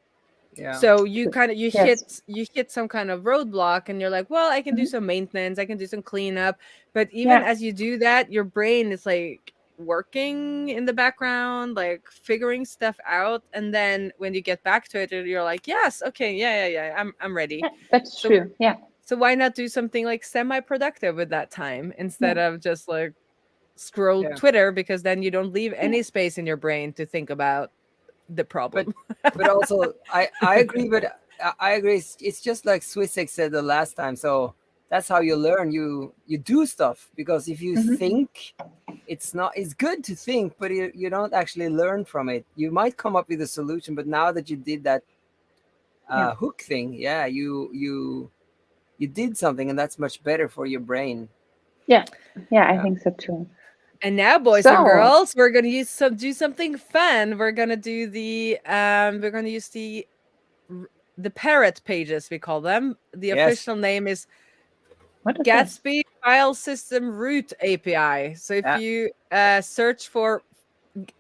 Yeah. So you hit some kind of roadblock and you're like, well, I can do some maintenance, I can do some cleanup. But even as you do that, your brain is like working in the background, like figuring stuff out. And then when you get back to it, you're like, yes, okay, yeah, I'm ready. Yeah, that's true. Yeah. So why not do something like semi-productive with that time instead of just like scroll Twitter, because then you don't leave any space in your brain to think about the problem. But also I agree, but I agree. It's just like Swissek said the last time. So that's how you learn. You do stuff, because if you think, it's good to think, but you don't actually learn from it. You might come up with a solution, but now that you did that hook thing, you did something, and that's much better for your brain. Yeah, I think so too. And now, boys and girls, we're gonna do something fun. We're gonna do the we're gonna use the parrot pages, we call them. The official name is Gatsby File System Root API. So if you search for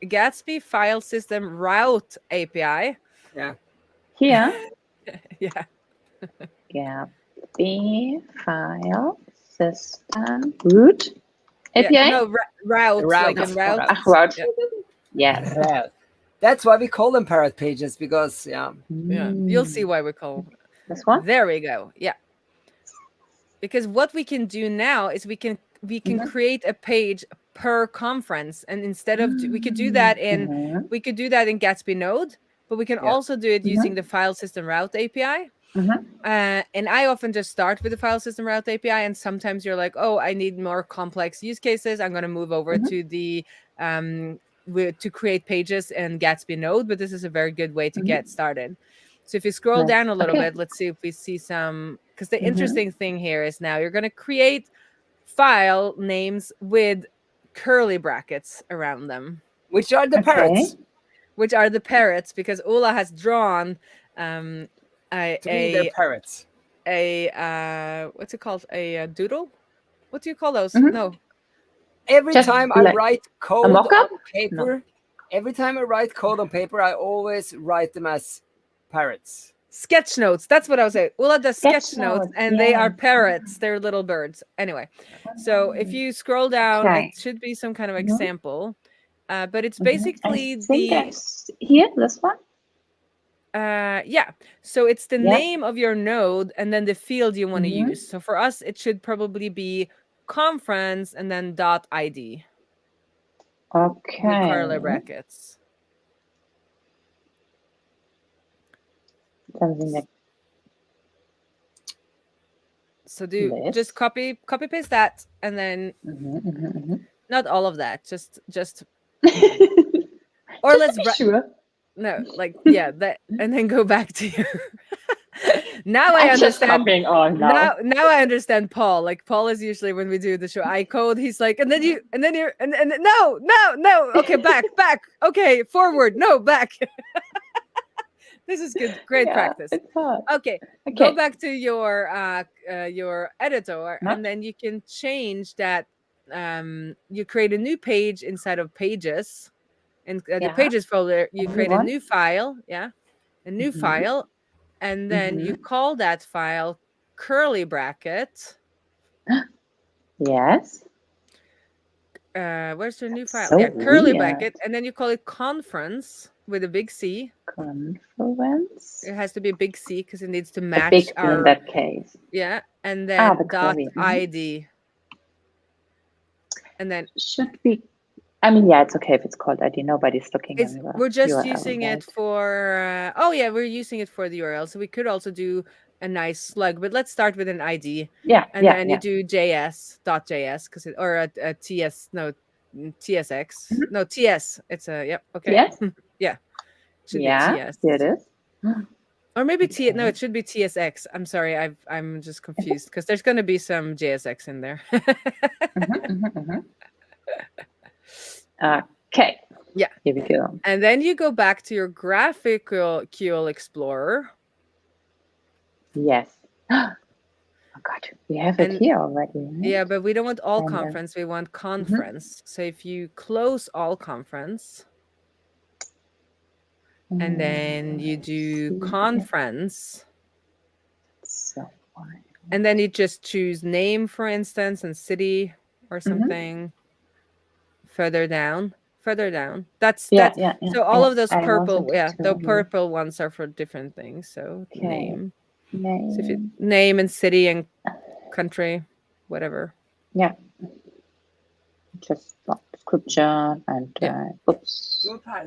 Gatsby File System Route API. Here. Yeah. Gatsby File System Root API? Yeah, no, route. Like in route. Route. Yeah. Route. That's why we call them parrot pages, because you'll see why we call this one. There we go. Yeah. Because what we can do now is we can create a page per conference, and instead of we could do that in Gatsby Node, but we can also do it using the File System Route API. And I often just start with the File System Route API, and sometimes you're like, oh, I need more complex use cases. I'm going to move over to the to create pages in Gatsby Node, but this is a very good way to get started. So if you scroll down a little bit, let's see if we see some, because the interesting thing here is now you're going to create file names with curly brackets around them. Which are the parrots. Which are the parrots, because Ola has drawn to me, they're parrots. What's it called? A doodle? What do you call those? No. every Just time I like write code on mock-up? paper, every time I write code on paper, I always write them as parrots. Sketch notes. That's what I was saying. Ula does sketch Sketch notes, notes, and they are yes. parrots. They're little birds. Anyway, so if you scroll down, Okay. it should be some kind of Mhm. example, but it's I basically think I here, this one. yeah. So it's the Yeah. name of your node and then the field you want to Mhm. use. So for us, it should probably be conference and then .id with curly Okay. brackets. Something like So do this. just copy paste that, and then not all of that, just or let's be sure. no, like yeah, that, and then go back to your now I I'm just understand. copying all now. Now I understand Paul. Like Paul is usually when we do the show, I code. He's like, and then you're no. Okay, back. Okay, forward. No, back. This is good. Great Yeah, practice. it's hard. Okay, go Okay. back to your editor, No. and then you can change that. You create a new page inside of Pages, and the Yeah. Pages folder. You A new create a one. new file. Yeah, a new file, and then you call that file curly bracket. Yes. Where's your new file? So yeah, curly weird. bracket, and then you call it conference with a big C. Conference. It has to be a big C because it needs to A match big C our in that case. yeah, and then the dot curly. ID, and then Should be. I mean, yeah, it's okay if it's called ID. Nobody's looking it's at the we're just URL, using right? it for. Oh yeah, we're using it for the URL, so we could also do a nice slug, but let's start with an ID. Yeah. And yeah. then Yeah. you do JS because it or a TS no TSX no TS. It's a yep okay Yes. yeah. Should Yeah. be TS. Here it is. Or maybe no, it should be TSX. I'm sorry, I'm just confused because there's going to be some JSX in there. Okay. Yeah. Here we go. And then you go back to your graphical QL Explorer. Yes. Oh God, we have it here already. Right? Yeah, but we don't want all And then- conference. We want conference. So if you close all conference, and then you do conference, So and then you just choose name, for instance, and city or something. Further down. That's yeah. so all of those I purple, wanted yeah, to the purple ones are for different things. So name. Name. So if you name and city and country, whatever. Yeah. Just description and oops. I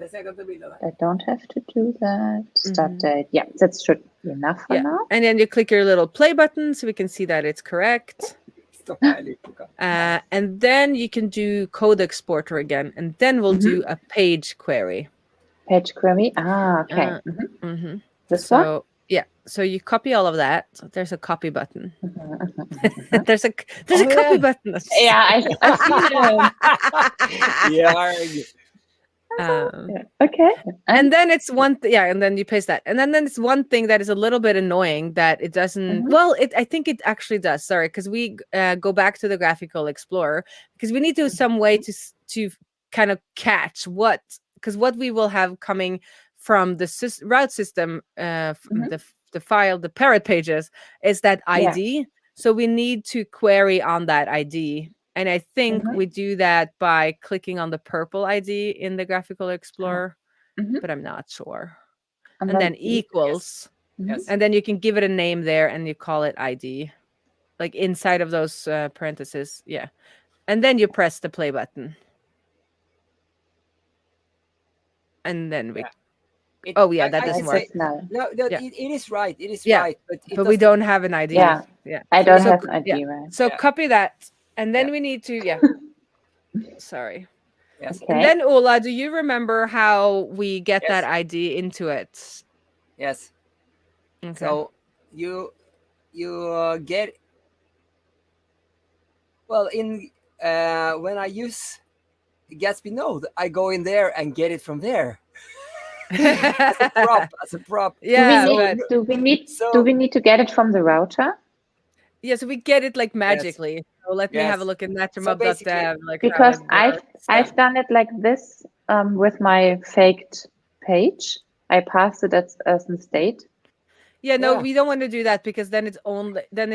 don't have to do that. Start date. Yeah, that should be enough for now. And then you click your little play button so we can see that it's correct. And then you can do code exporter again, and then we'll do a page query. Page query. Okay. This one? Yeah. So you copy all of that. There's a copy button. There's a copy button. Yeah, I see it. Okay. And then it's one and then you paste that, and then it's one thing that is a little bit annoying that it doesn't I think it actually does, sorry, because we go back to the graphical explorer because we need to some way to kind of catch what we will have coming from the route system, the file, the parrot pages, is that ID. So we need to query on that ID. And I think we do that by clicking on the purple ID in the graphical explorer, but I'm not sure. And then equals. Yes. And then you can give it a name there and you call it ID, like inside of those parentheses. Yeah. And then you press the play button. And then we... that doesn't work. No, it is right. It is right. But we don't have an ID. Yeah. I don't have an ID, right? So copy that. And then we need to, sorry. Yes. Okay. And then Ola, do you remember how we get that ID into it? Yes. Okay. So you get, well, in when I use Gatsby Node, I go in there and get it from there. as a prop. Yeah. Do we need to get it from the router? Yeah, so we get it like magically. So let me have a Yes. look in that So basically- dev, like Because how it works. I've done it like this with my faked page. I passed it as a state. Yeah, no, Yeah. we don't want to do that because then it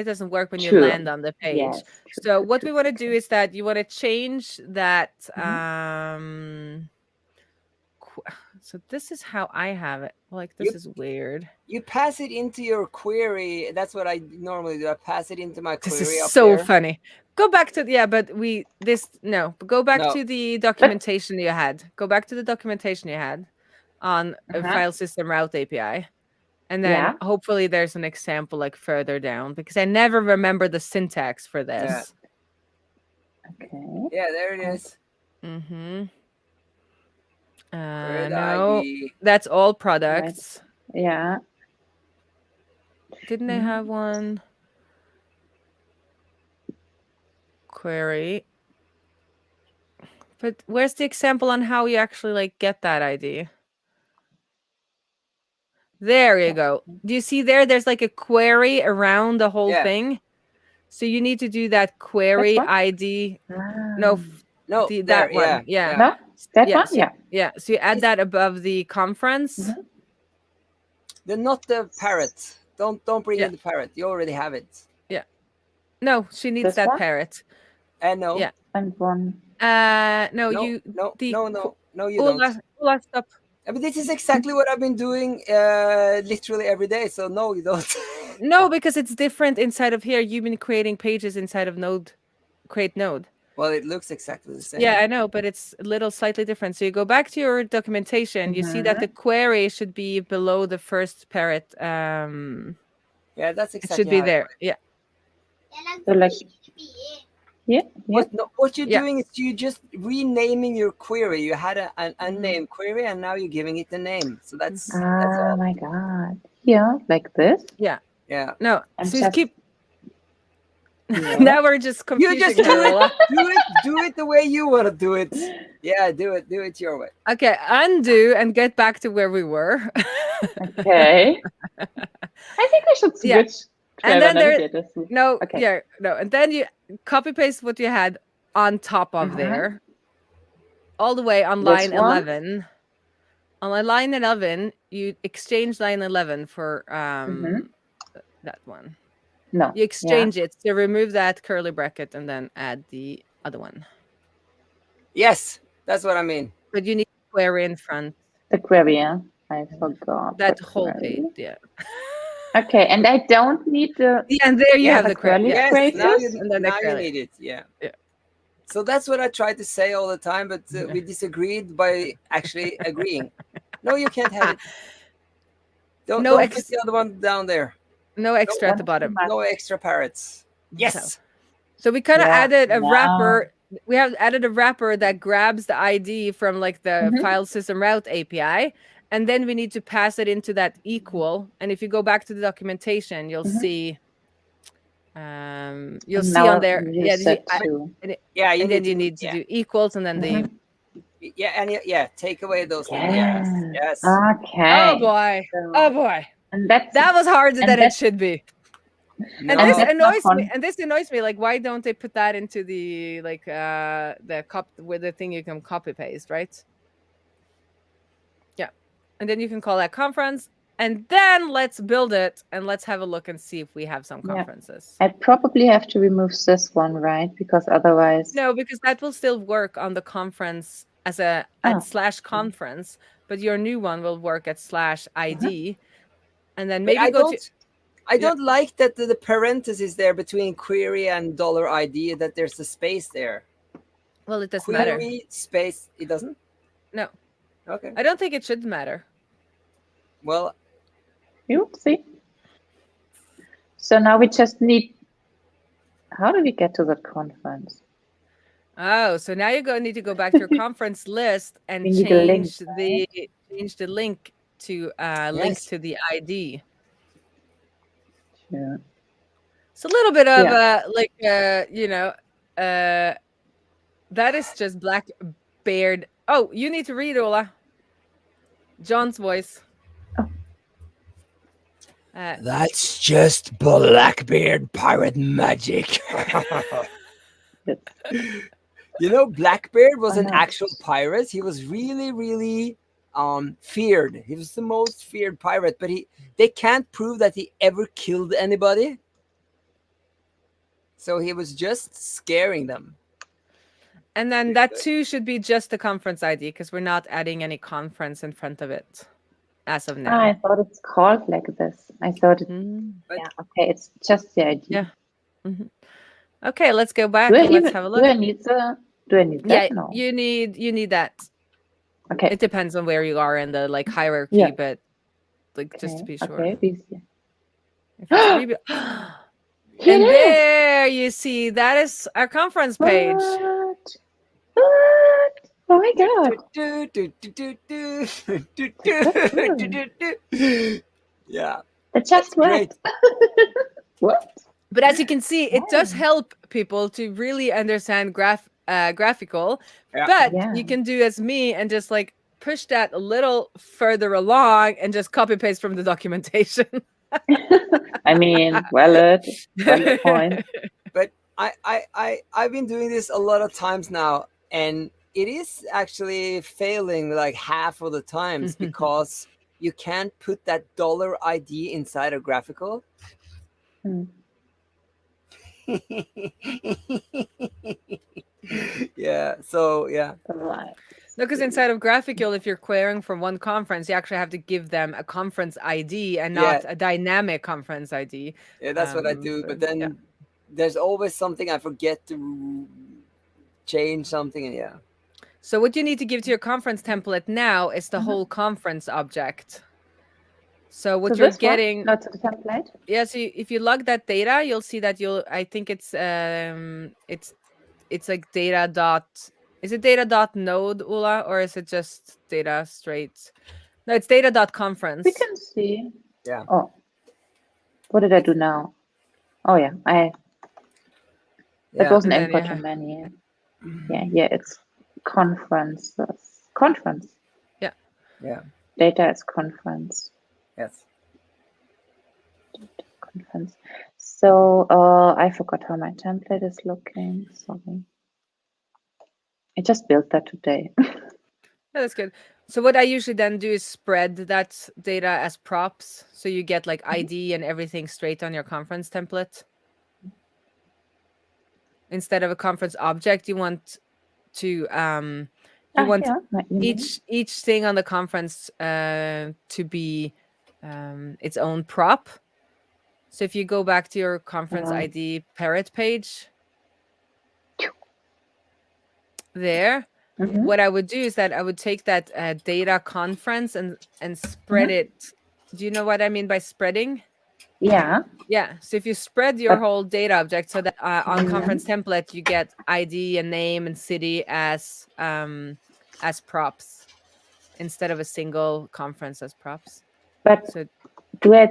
doesn't work when you True. land on the page. Yes. So what we want to do is that you want to change that. So this is how I have it. Like this is weird. You pass it into your query. That's what I normally do. I pass it into my query. This is up so there. funny. Go back to go back No. to the documentation you had. Go back to the documentation you had on a file system route API. And then hopefully there's an example like further down because I never remember the syntax for this. Okay. Yeah, there it is. Mm-hmm. Third No, ID. that's all products. Right. Yeah. Didn't they have one? Query. But where's the example on how you actually like get that ID? There you go. Do you see there? There's like a query around the whole thing. So you need to do that query ID. No, that one. Yeah. No, that one. So, yeah. So you add that above the conference. Not the parrot. Don't bring in the parrot. You already have it. Yeah. No, she needs This that one? parrot. No. Yeah. And one. No, you. No, you Ola, don't. Ola, stop. But this is exactly what I've been doing literally every day. So no, you don't. No, because it's different inside of here. You've been creating pages inside of create node. Well, it looks exactly the same. Yeah, I know, but it's a little slightly different. So you go back to your documentation. You see that the query should be below the first parrot. Yeah, that's exactly. It should be there. Yeah. So like. Yeah. What you're doing is you just renaming your query. You had an unnamed query, and now you're giving it a name. So that's all. Oh my god! Yeah, like this. Yeah. Yeah. No, And so just keep. Yeah. Now we're just confusing. You just do it the way you want to do it. Yeah, do it your way. Okay, undo and get back to where we were. Okay. I think I should switch. Yeah. And then Okay. and then you copy paste what you had on top of there, all the way on line 11. On line 11, you exchange line 11 for that one. No. You exchange it. So remove that curly bracket and then add the other one. Yes, that's what I mean. But you need query in front. The query, I forgot. That whole page, yeah. Okay, and I don't need the. Yeah, and there you have the query. Yes, now you need it. Yeah. So that's what I try to say all the time, but we disagreed by actually agreeing. No, you can't have it. Don't put the other one down there. No extra at the bottom. No extra parrots. Yes. So we kind of added a wrapper. We have added a wrapper that grabs the ID from like the file system route API. And then we need to pass it into that equal. And if you go back to the documentation, you'll see on there. And then you need to do equals and then the take away those things. Yes. Okay. Oh boy. And that was harder than it should be. No. And this annoys me. And this annoys me. Like, why don't they put that into the with the thing you can copy paste, right? Yeah. And then you can call that conference. And then let's build it and let's have a look and see if we have some conferences. I probably have to remove this one, right? Because otherwise. No, because that will still work on the conference as at /conference, but your new one will work at /ID. And then maybe I don't like that the parenthesis there between query and $ID, that there's a space there. Well, it doesn't matter. Query space, it doesn't? No. Okay. I don't think it should matter. Well, you see. So now we just need. How do we get to that conference? Oh, so now you need to go back to your conference list and change the link to link to the ID. Yeah. It's a little bit of that is just Blackbeard. Oh, you need to read, Ola. John's voice. That's just Blackbeard pirate magic. You know, Blackbeard was Oh, an no. actual pirate. He was really, really feared. He was the most feared pirate, but they can't prove that he ever killed anybody. So he was just scaring them. And then that too should be just the conference ID because we're not adding any conference in front of it as of now. I thought it's called like this. I thought it. Mm, Yeah. Okay. It's just the ID. yeah. Okay, let's go back Do I and let's even? have a Do look. I need the? Do I need Yeah, that? No. you need that. Okay. It depends on where you are in the like hierarchy, Yeah. but like just to be sure. Okay. These. If it's Here and it is. there you see that is our conference page. What? What? Oh my god! Yeah. It just Great. went. What? But as you can see, it does Oh. help people to really understand graphical. Yeah. But Yeah. you can do as me and just like push that a little further along and just copy paste from the documentation. I mean, valid point. But I've been doing this a lot of times now, and it is actually failing like half of the times because you can't put that $ID inside a graphical. Hmm. Yeah. So yeah. Right. No, because inside of graphical, if you're querying from one conference, you actually have to give them a conference ID and not a dynamic conference ID. Yeah, that's what I do. But then there's always something I forget to change something, and yeah. So what you need to give to your conference template now is the whole conference object. So what you're getting, not to the template. yeah. So if you log that data, you'll see that I think it's like data dot. Is it data dot node, Ula, or is it just data straight? No, it's data dot conference. We can see. Yeah. Oh, what did I do now? Oh yeah, it wasn't And then, import to many. Yeah, it's conferences. Conference. Yeah. Yeah. Data is conference. Yes. Conference. So I forgot how my template is looking. Sorry. I just built that today. Yeah, that's good. So what I usually then do is spread that data as props. So you get like ID and everything straight on your conference template. Instead of a conference object, you want to each thing on the conference to be its own prop. So if you go back to your conference ID parrot page there, what I would do is that I would take that data conference and spread it. Do you know what I mean by spreading? Yeah. Yeah. So if you spread your whole data object so that on conference template you get ID and name and city as props instead of a single conference as props. But so do I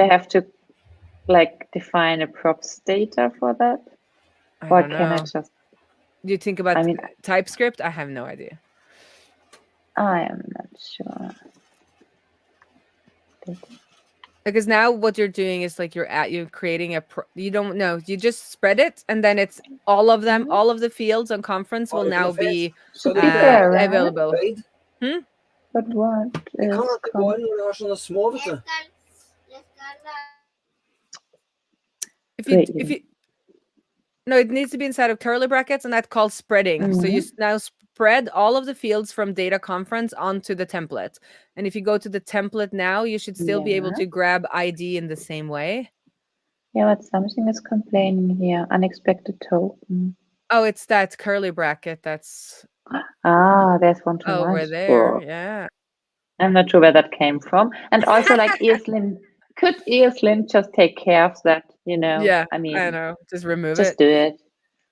have to like define a props data for that? Or can I just? Do you think about TypeScript? I have no idea. I am not sure. Because now what you're doing is like you're creating you don't know, you just spread it and then it's all of them, all of the fields on conference will now be available. But what is No, it needs to be inside of curly brackets, and that's called spreading. So you now spread all of the fields from data conference onto the template. And if you go to the template now, you should still be able to grab ID in the same way. Yeah, but something is complaining here. Unexpected token. Oh, it's that curly bracket that's there's one too much. Over there. Yeah. I'm not sure where that came from. And also like ESLint, could ESLint just take care of that, you know? Yeah, I mean, I know. Just remove just it. do it.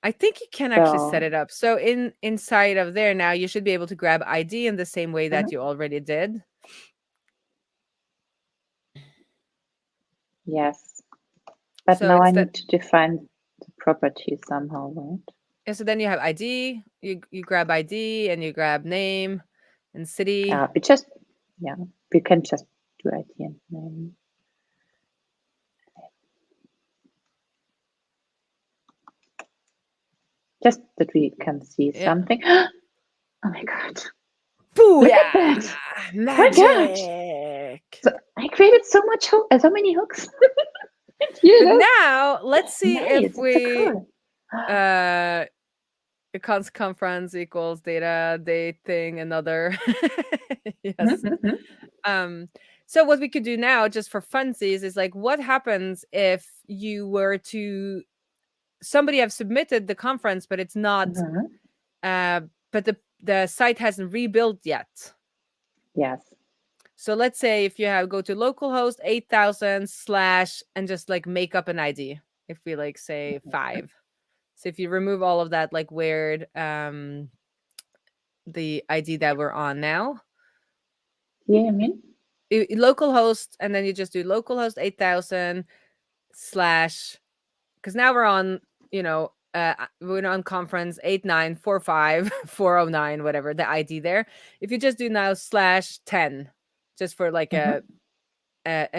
I think you can actually set it up. So inside of there now, you should be able to grab ID in the same way that you already did. Yes. But now I need to define the property somehow, right? Yeah, so then you have ID, you grab ID and you grab name and city. We can just do ID and name. Just that we can see Yeah. something. Oh my god. Booyah! Look at that. My God. Magic. So I created so many hooks. But now let's see nice. if It's so we cool. conference equals date thing another. Yes. So what we could do now, just for funsies, is like, what happens if you were to somebody have submitted the conference, but it's not but the site hasn't rebuilt yet. Yes. So let's say if you go to localhost 8000 / and just like make up an ID. If we like say 5. So if you remove all of that like weird the ID that we're on now. Yeah, I mean Localhost, and then you just do localhost 8000 / because now we're on, we're on conference 8945409, whatever the ID there. If you just do now /10, just for like a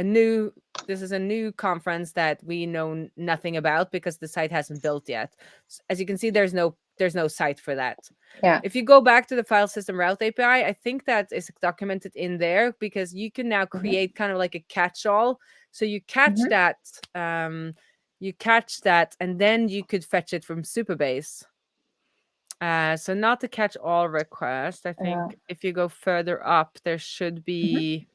new, this is a new conference that we know nothing about because the site hasn't built yet. As you can see, there's no site for that. Yeah. If you go back to the file system route API, I think that is documented in there, because you can now create kind of like a catch-all. So you catch that, and then you could fetch it from Supabase. So not the catch-all request. I think if you go further up, there should be.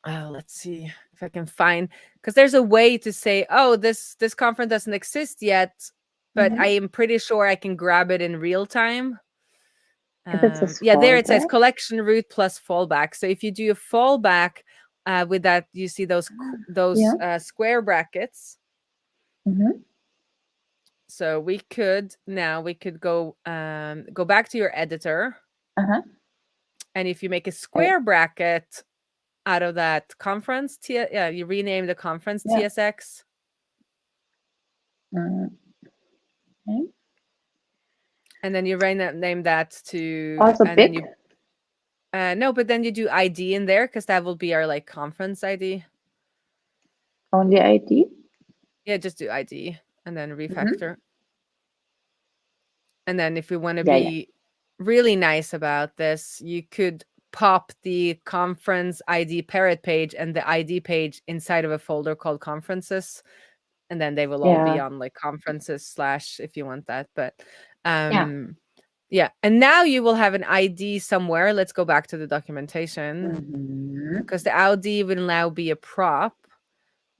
Oh, let's see if I can find, because there's a way to say, oh, this conference doesn't exist yet, but I am pretty sure I can grab it in real time. Yeah, there it says collection root plus fallback. So if you do a fallback with that, you see those square brackets. So we could go back to your editor, and if you make a square bracket out of that conference, you rename the conference TSX. And then you rename that to also and big. Then you, no, but then you do ID in there, because that will be our like conference ID. Only ID. Yeah, just do ID and then refactor. And then if we want to be really nice about this, you could pop the conference ID parent page and the ID page inside of a folder called conferences. And then they will all be on like conferences / if you want that. But yeah. And now you will have an ID somewhere. Let's go back to the documentation, because the ID will now be a prop.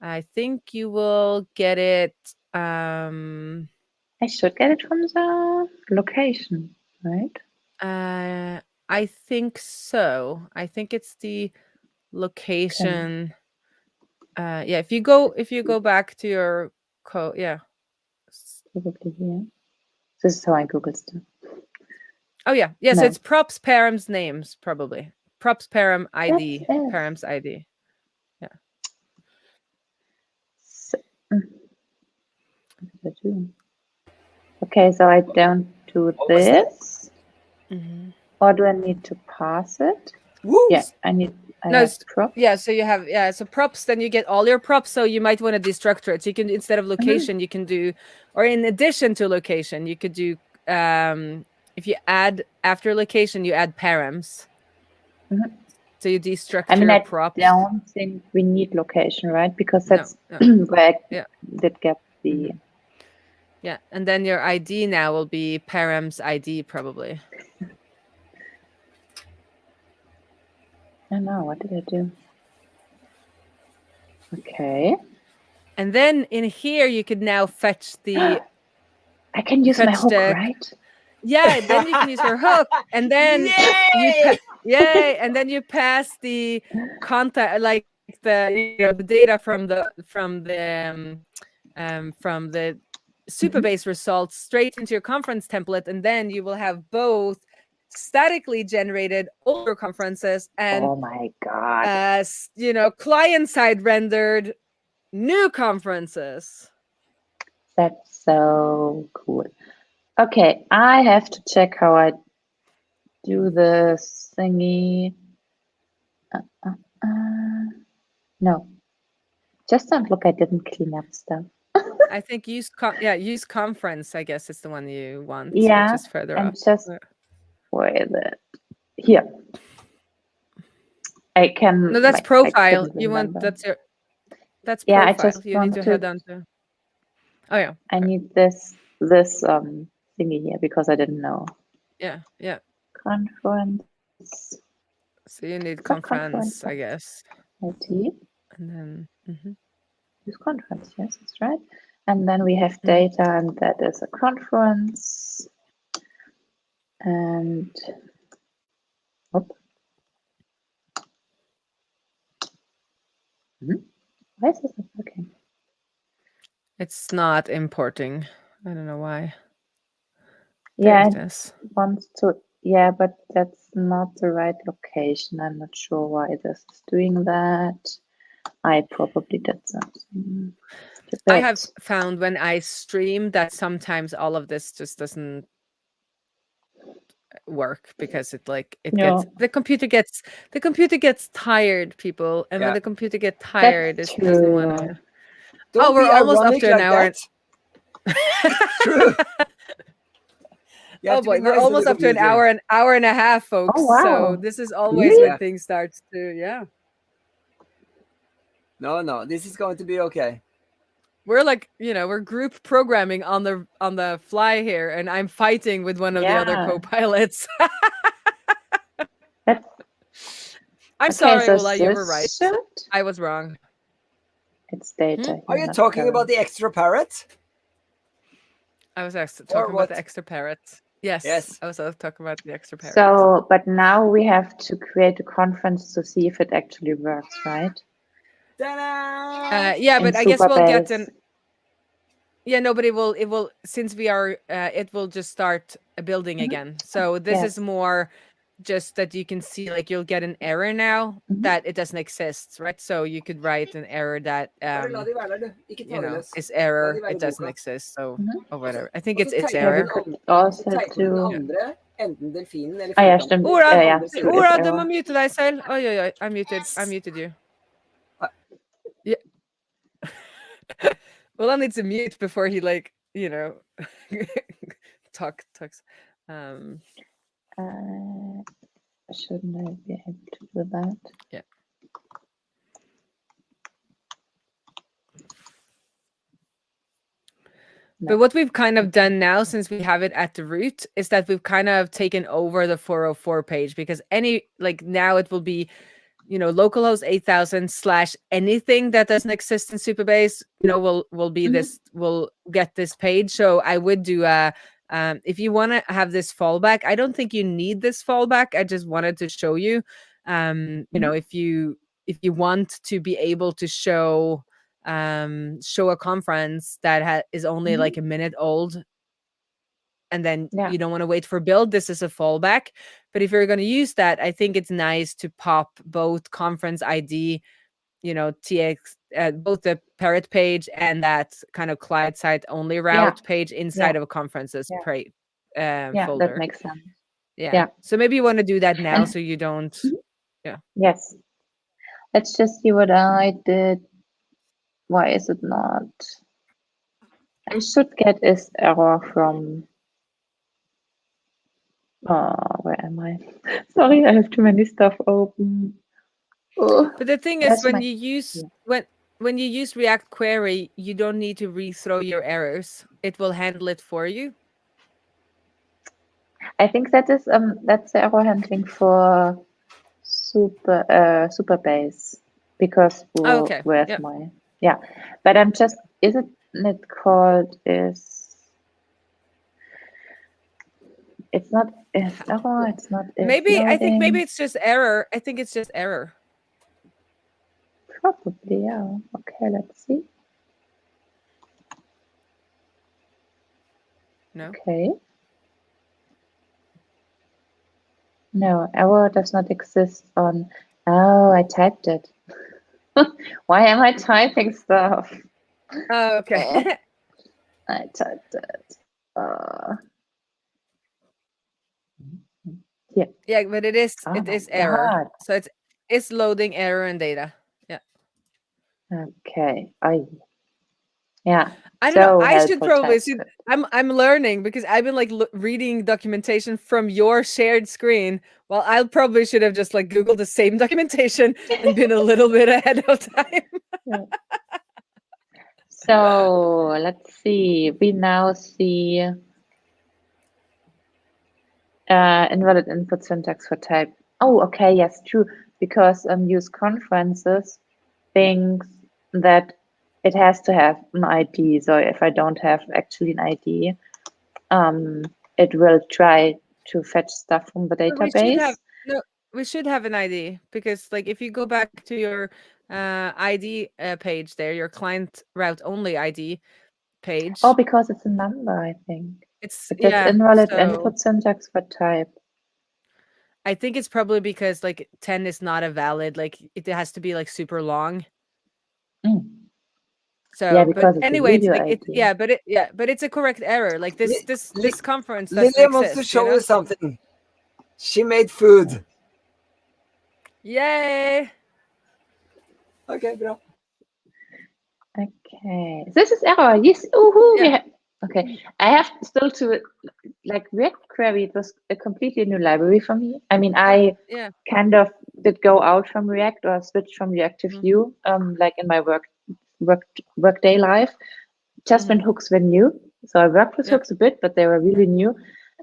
I think you will get it. I should get it from the location, right? I think so. I think it's the location. Yeah, if you go back to your code, Probably here. This is how I Google stuff. Oh yeah. So it's props params names, probably props param ID, params ID. Yeah. So, okay, so I don't do this. Or do I need to pass it? Yeah, I have props. Yeah, so you have so props, then you get all your props. So you might want to destructure it. So you can, instead of location, you can do, or in addition to location, you could do if you add after location, you add params. So you destructure I props. I don't think we need location, right? Because that's where I did get the. Yeah, and then your ID now will be params ID, probably. I don't know, what did I do? Okay. And then in here, you could now fetch the. I can use my hook, right? Yeah, then you can use your hook, and then and then you pass the contact, like the data from the Supabase results straight into your conference template, and then you will have both statically generated older conferences and oh my god, client side rendered new conferences. That's so cool. Okay, I have to check how I do this thingy. No, just don't look. I didn't clean up stuff. I think use use conference. I guess it's the one you want. Yeah, which is further and up. just where is it? Here. I can. No, that's like, I profile. couldn't You want remember. that's Yeah, I profile. just You need want to to. head down to. Oh yeah. I okay. need this thingy here because I didn't know. Yeah. Conference So you need Is that conference? conference, I guess, IT. and then. Use conference. Yes, that's right. And then we have Mhm. data, and that is a conference. And why is this not working? It's not importing. I don't know why. Yeah, There it is. wants to. Yeah, but that's not the right location. I'm not sure why this is doing that. I probably did something. I have stupid. found when I stream that sometimes all of this just doesn't work because it No. gets the computer gets tired, people, and when Yeah. the computer gets tired, That's it doesn't want true. to. Don't we're be almost up ironic to an like hour. that. It's true. You have Oh to be boy, we're nice to the almost up to an computer. hour and a half, folks. Oh, wow. So this is always Really? when things start to No, this is going to be okay. We're we're group programming on the fly here, and I'm fighting with one of the other Yeah. co-pilots. That's I'm okay. sorry, So Ola, you were right. this should. I was wrong. It's data. Are here, you not talking error. about the extra parrot? I was Or talking about the what? extra parrot. Yes. Yes. I was talking about the extra parrot. So, but now we have to create a conference to see if it actually works, right? Ta-da! Yeah, In but I guess we'll get Superbase. an. Yeah, no, but it will since we are. It will just start building Mhm. again. So this Yes. is more just that you can see, like, you'll get an error now Mhm. that it doesn't exist, right? So you could write an error that Bare la de være der, du. Ikke ta you de know løs. is La de error. være i It doesn't boka. exist. So Mhm. or whatever. I think Og så it's tegner Yeah, du we error. den could andre, also så tegner du den do. andre, enten delfinen eller Ah, ja, firkanten. stimmt. Ora, Ja, Andre so siden. it's Ora, du må error. mute deg selv. Oi, oi, oi. I muted you. Yeah. Well, I need to mute before he talks. Shouldn't I be able to do that? Yeah. But what we've kind of done now, since we have it at the root, is that we've kind of taken over the 404 page, because now it will be, localhost 8000 / anything that doesn't exist in Superbase, will be this, will get this page. So I would do if you want to have this fallback, I don't think you need this fallback. I just wanted to show you, if you want to be able to show a conference that is only like a minute old, and then you don't want to wait for build, this is a fallback. But if you're going to use that, I think it's nice to pop both conference ID, TX, both the parrot page and that kind of client side only route page inside of a conferences folder. That makes sense. Yeah. So maybe you want to do that now, And- so you don't. Yeah. Yes. Let's just see what I did. Why is it not? I should get this error from. Where am I? Sorry, I have too many stuff open. Oh, But the thing is, when you use React Query, you don't need to rethrow your errors. It will handle it for you. I think that's the error handling for Superbase, because Okay. where's Yep. my but I'm just, isn't it called is it's not is error, it's not is Maybe I think maybe loading. it's just error. I think it's just error. Probably, yeah. Okay, let's see. No. Okay. No, error does not exist on. Oh, I typed it. Why am I typing stuff? Oh, okay. I typed it. Yeah. Yeah, but it is Oh it my is error. God. So it's loading error and data. Yeah. Okay. Yeah. I don't know. So I should helpful probably see. TypeScript. I'm learning because I've been like reading documentation from your shared screen. Well, I probably should have just like Googled the same documentation and been a little bit ahead of time. Yeah. So let's see. We now see invalid input syntax for type. Oh, okay. Yes, true. Because use conferences thinks that it has to have an ID. So if I don't have actually an ID, it will try to fetch stuff from the We should have database. we should have an ID because like if you go back to your ID page there, your client route only ID page. Oh, because it's a number, I think. It's It says yeah. invalid So input syntax for type. I think it's probably because like 10 is not a valid, like it has to be like super long. Mm. So, Yeah, but because it's a anyway, it's video like it, ID. but it's a correct error. Like this conference doesn't Lillian wants to exist, show you something. She made food. Yay! Okay, bro. Okay, this is error. Yes, woohoo! Yeah. Okay, I have still to like React Query. It was a completely new library for me. I mean, I Yeah. kind of did go out from React or switch from React to Vue, like in my workday life. Just when hooks were new, so I worked with hooks a bit, but they were really new.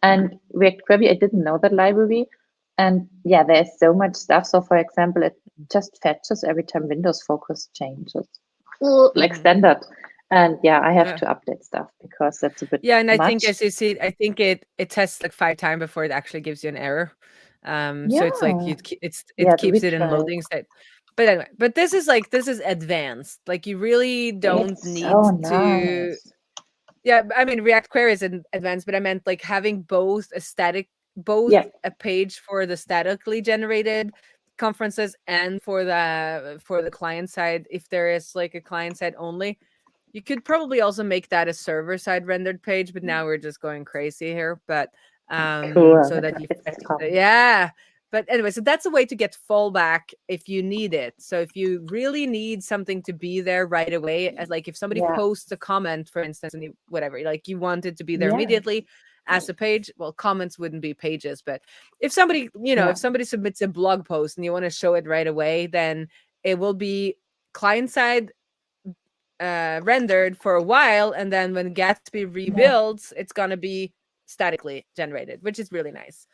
And React Query, I didn't know that library. And yeah, there's so much stuff. So for example, it just fetches every time Windows Focus changes, like standard. And yeah, I have to update stuff because that's a bit and I much. think as you see, I think it tests like 5 times before it actually gives you an error. So it's like it keeps it in loading state. But anyway, but this is advanced. Like you really don't It's need so to. nice. Yeah, I mean React Query is advanced, but I meant like having both a page for the statically generated conferences and for the client side. If there is like a client side only, you could probably also make that a server side rendered page. But now we're just going crazy here. But Cool. so that you But anyway, so that's a way to get fallback if you need it. So if you really need something to be there right away, as like if somebody posts a comment, for instance, and whatever, like you want it to be there immediately as a page. Well, comments wouldn't be pages, but if somebody, if somebody submits a blog post and you want to show it right away, then it will be client side rendered for a while, and then when Gatsby rebuilds, it's gonna be statically generated, which is really nice.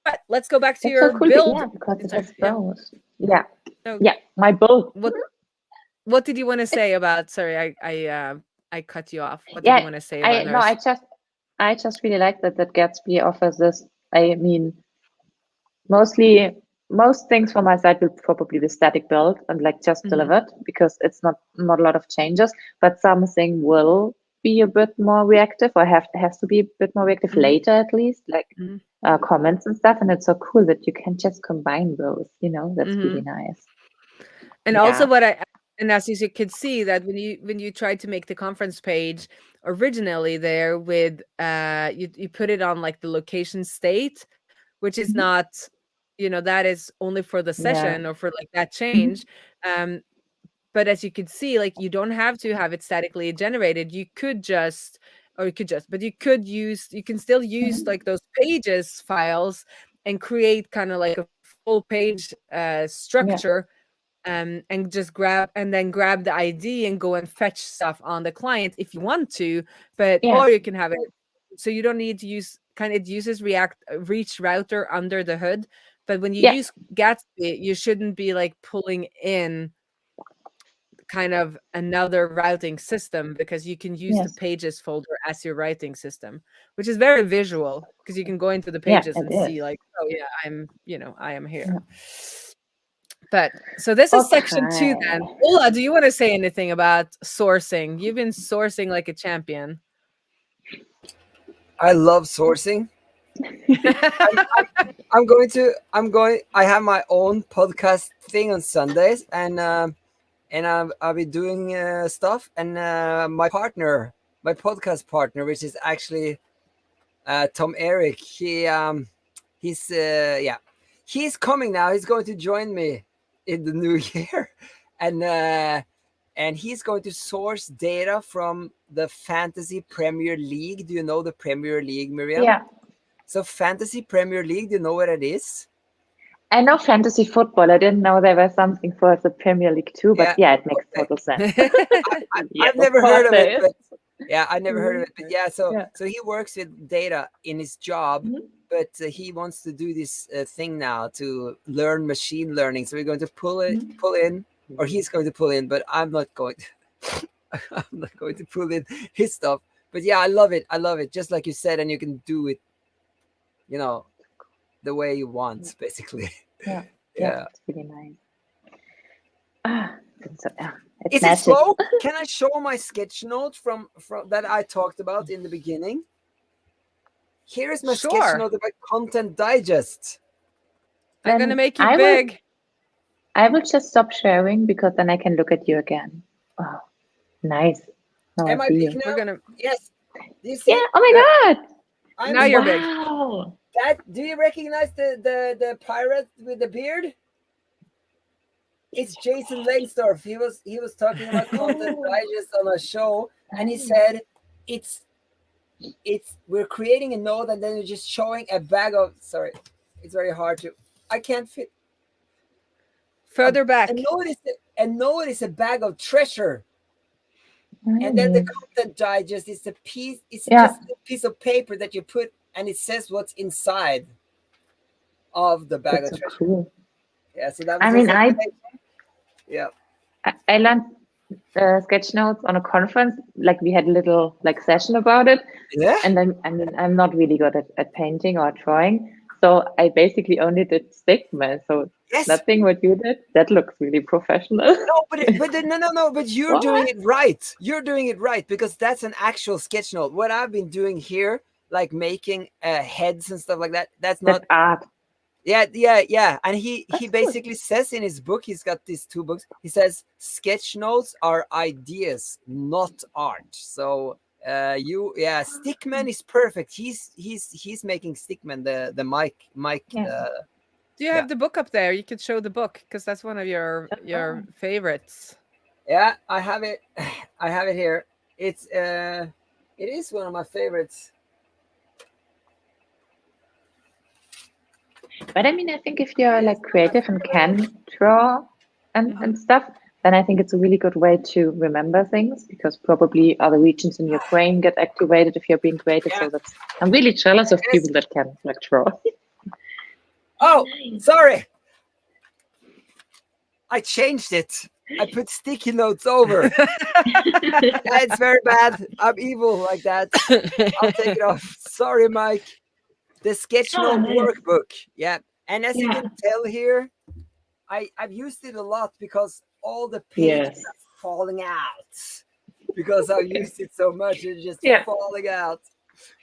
But let's go back to your so cool. build. Yeah, because it has Yeah. both. Yeah. So, Yeah, my build. What did you want to say about? Sorry, I cut you off. What did you want to say about ours? I just really like that Gatsby offers this. I mean, most things from my side will probably be static build and like just delivered because it's not a lot of changes, but something will be a bit more reactive or has to be a bit more reactive later, at least, like comments and stuff. And it's so cool that you can just combine those, that's really nice. And also and as you could see that when you tried to make the conference page originally there with you put it on like the location state, which is not, that is only for the session or for like that change. But as you could see, like you don't have to have it statically generated. You could but you can still use like those pages files and create kind of like a full page structure. And just grab the ID and go and fetch stuff on the client if you want to, or you can have it so you don't need to use it uses Reach Router under the hood. But when you use Gatsby, you shouldn't be like pulling in kind of another routing system, because you can use the pages folder as your writing system, which is very visual because you can go into the pages and see like, oh yeah, I am here. But so this is section 2 then. Ola, do you want to say anything about sourcing? You've been sourcing like a champion. I love sourcing. I have my own podcast thing on Sundays, and I'll be doing stuff. And my podcast partner, which is actually Tom Eric, he's coming now. He's going to join me in the new year, and and he's going to source data from the Fantasy Premier League. Do you know the Premier League, Mirjam? Yeah. So Fantasy Premier League, do you know what it is? I know fantasy football. I didn't know there was something for the Premier League too, but yeah, it makes total sense. I've never heard of it, but yeah, I never heard of it. But yeah, so Yeah. so he works with data in his job, Mhm. but he wants to do this thing now to learn machine learning. So we're going to pull in, or he's going to pull in, but I'm not going to. I'm not going to pull in his stuff. But yeah, I love it. I love it. Just like you said, and you can do it, you know, the way you want, basically. Yeah. Yeah. It's really nice. It's Is it magic. slow? Can I show my sketch note from that I talked about in the beginning? Here is my sketch Sure. note about Content Digest. I'm gonna Then make you I will- big. I will just stop sharing because then I can look at you again. Oh, nice. Now Am I I see big you. now? We're gonna. Yes. Do you see? Yeah. Oh my God. I'm Now you're big. Wow. that. Do you recognize the pirate with the beard? It's Jason Langsdorff. He was talking about Content Digest on a show, and he said it's we're creating a node, and then you're just showing a bag of. Sorry, it's very hard to. I can't fit. Further back. A node is a bag of treasure. And then the Nice. Content Digest is a piece. It's Yeah. just a piece of paper that you put, and it says what's inside of the bag That's of so treasure. cool. Yeah. So that was. I mean, his I explanation. Yeah. I learned sketch notes on a conference. Like we had a little session about it, Yeah. and I'm not really good at painting or drawing, so I basically only did stigma. So Yes. nothing what you did. That looks really professional. No, but no. But you're doing it right. You're doing it right because that's an actual sketch note. What I've been doing here, like making heads and stuff like that, that's not. That's art. Yeah. And he That's basically says in his book, he's got these 2 books. He says sketch notes are ideas, not art. So Stickman is perfect. He's making Stickman the mic. Yeah. Do you have the book up there? You could show the book because that's one of your favorites. Yeah, I have it. I have it here. It's it is one of my favorites. But I mean, I think if you're creative and can draw and stuff, then I think it's a really good way to remember things because probably other regions in your brain get activated if you're being creative. Yeah. So I'm really jealous of people that can draw. Oh, sorry. I changed it. I put sticky notes over. It's very bad. I'm evil like that. I'll take it off. Sorry, Mike. The sketchnote workbook. Yeah. And as you can tell here, I've used it a lot because all the pages are falling out. Because I've used it so much, it's just falling out.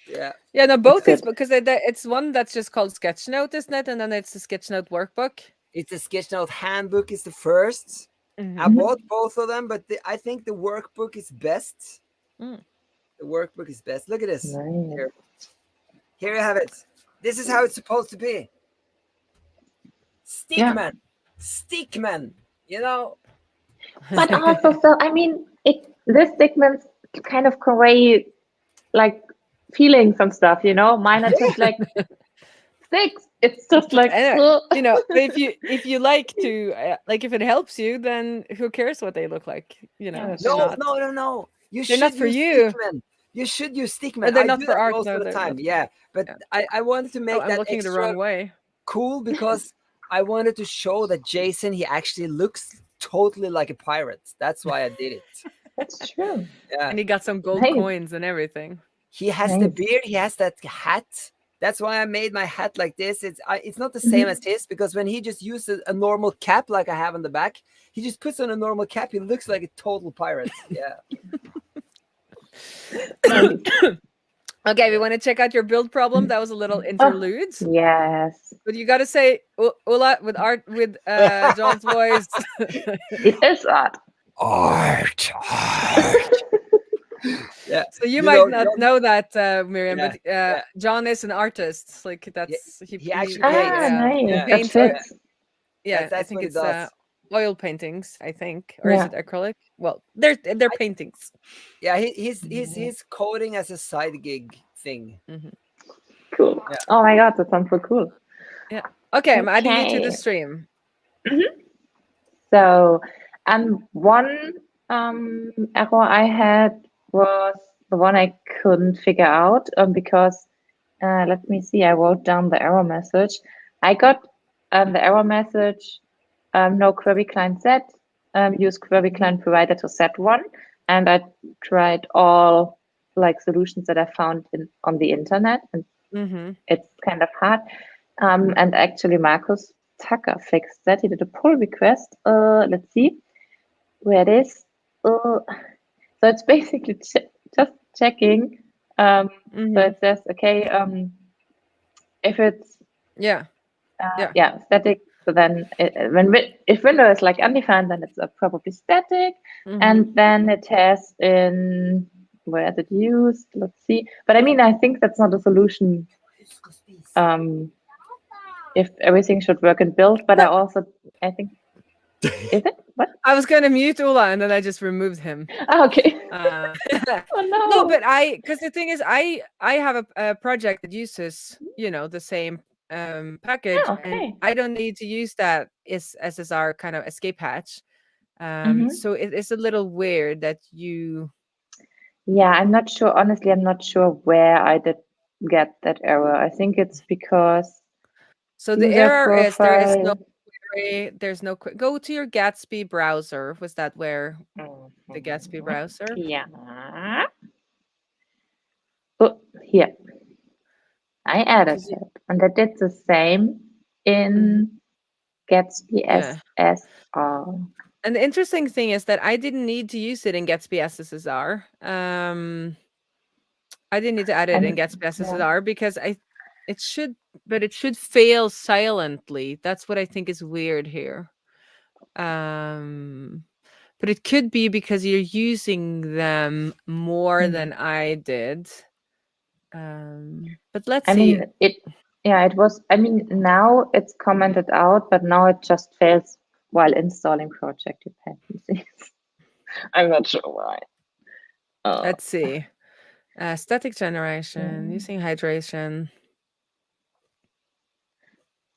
Yeah. Yeah, no, both is because it's one that's just called Sketchnote, isn't it? And then it's the Sketchnote workbook. It's the Sketchnote handbook is the first. I bought both of them, but I think the workbook is best. The workbook is best. Look at this. Nice. Here you have it. This is how it's supposed to be. Stickman. Stickman. You know. But also, so I mean, this segment kind of convey feelings and stuff, Mine are just six. It's just you know, if you like to if it helps you, then who cares what they look like? Yeah, No. They're not for you. Stickman. You should use Stickman. They're not for art most of the time. Yeah, but I wanted to make I'm that looking extra the wrong way. cool because I wanted to show that Jason, he actually looks totally like a pirate. That's why I did it. That's true. Yeah. And he got some gold coins and everything. He has the beard. He has that hat. That's why I made my hat like this. It's not the same as his because when he just uses a normal cap like I have on the back, he just puts on a normal cap. He looks like a total pirate. Yeah. Okay, we want to check out your build problem. That was a little interlude. Yes. But you got to say Ulla with John's voice. It is art. Art. Yeah. So you might not know that, Mirjam, but John is an artist. Like that's he actually nice. paints. That fits. Yeah, that's I think what it's he does. oil paintings, I think, or is Yeah. it acrylic? Well, they're paintings. Yeah, he's coding as a side gig thing. Cool. Yeah. Oh my god, that sounds so cool. Yeah. Okay, I'm adding you to the Okay. stream. So, one error I had was the one I couldn't figure out because let me see, I wrote down the error message. I got the error message, no query client set, use query client provider to set one. And I tried all like solutions that I found on the internet, and it's kind of hard. And actually, Marcus Tucker fixed that. He did a pull request. Let's see where it is. So it's basically just checking. So it says, okay, if it's Yeah. static, so then if window is like undefined, then it's probably static. And then it has in where is it used? Let's see. But I mean, I think that's not a solution. If everything should work in build, but I think is it what? I was going to mute Ula and then I just removed him. Oh, okay. Oh no. No, but because the thing is, I have a project that uses the same package, Oh, okay. and I don't need to use that is SSR kind of escape hatch. So it's a little weird that you. Yeah, I'm not sure. Honestly, I'm not sure where I did get that error. I think it's because. So the user error is there is no profile. query. There's no go to your Gatsby browser. Was that where the Gatsby browser? Yeah. Oh, here. I added it, and I did the same in Gatsby Yeah. SSR. And the interesting thing is that I didn't need to use it in Gatsby SSR. I didn't need to add it in Gatsby SSR because it should fail silently. That's what I think is weird here. But it could be because you're using them more than I did. But let's see. I mean, it was, I mean, now it's commented out, but now it just fails while installing project dependencies. I'm not sure why. Let's see. Static generation, using hydration.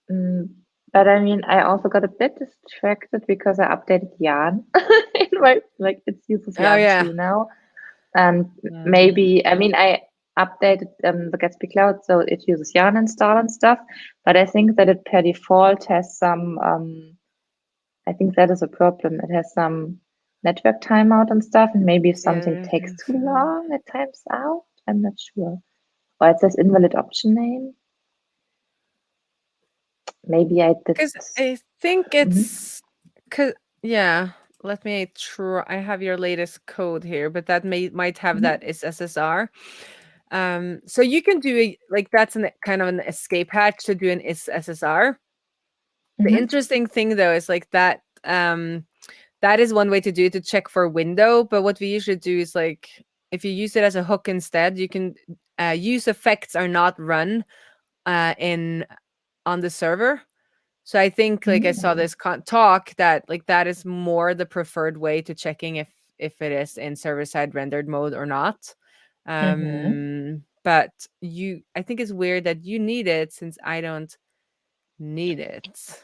But I mean, I also got a bit distracted because I updated Yarn in my, like, it uses Yarn too now. And maybe, I mean, I updated the Gatsby Cloud, so it uses Yarn install and stuff. But I think that it per default has some, I think that is a problem. It has some network timeout and stuff. And maybe if something takes too long, it times out. I'm not sure. Or it says invalid option name. Maybe I did. Because I think it's yeah. Let me try. I have your latest code here, but that might have that is SSR. So you can do like that's an kind of an escape hatch to do an is SSR. The interesting thing though is like that. That is one way to do it, to check for window. But what we usually do is like if you use it as a hook instead, you can use effects are not run on the server. So I think like I saw this talk that like that is more the preferred way to checking if it is in server-side rendered mode or not. But I think it's weird that you need it since I don't need it.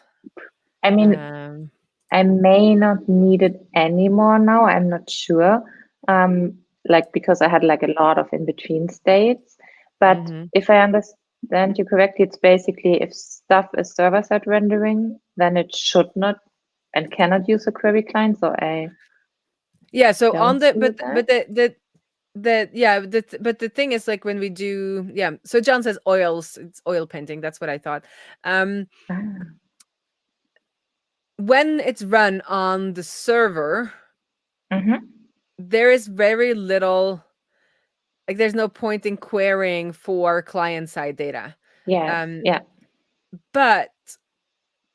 I mean, I may not need it anymore now. I'm not sure. Like because I had like a lot of in-between states. But if I understand you correctly, it's basically if stuff is server-side rendering, then it should not and cannot use a query client. So so on the but the thing is like when we do so John says oils, it's oil painting. That's what I thought. When it's run on the server, there is very little, like there's no point in querying for client-side data. But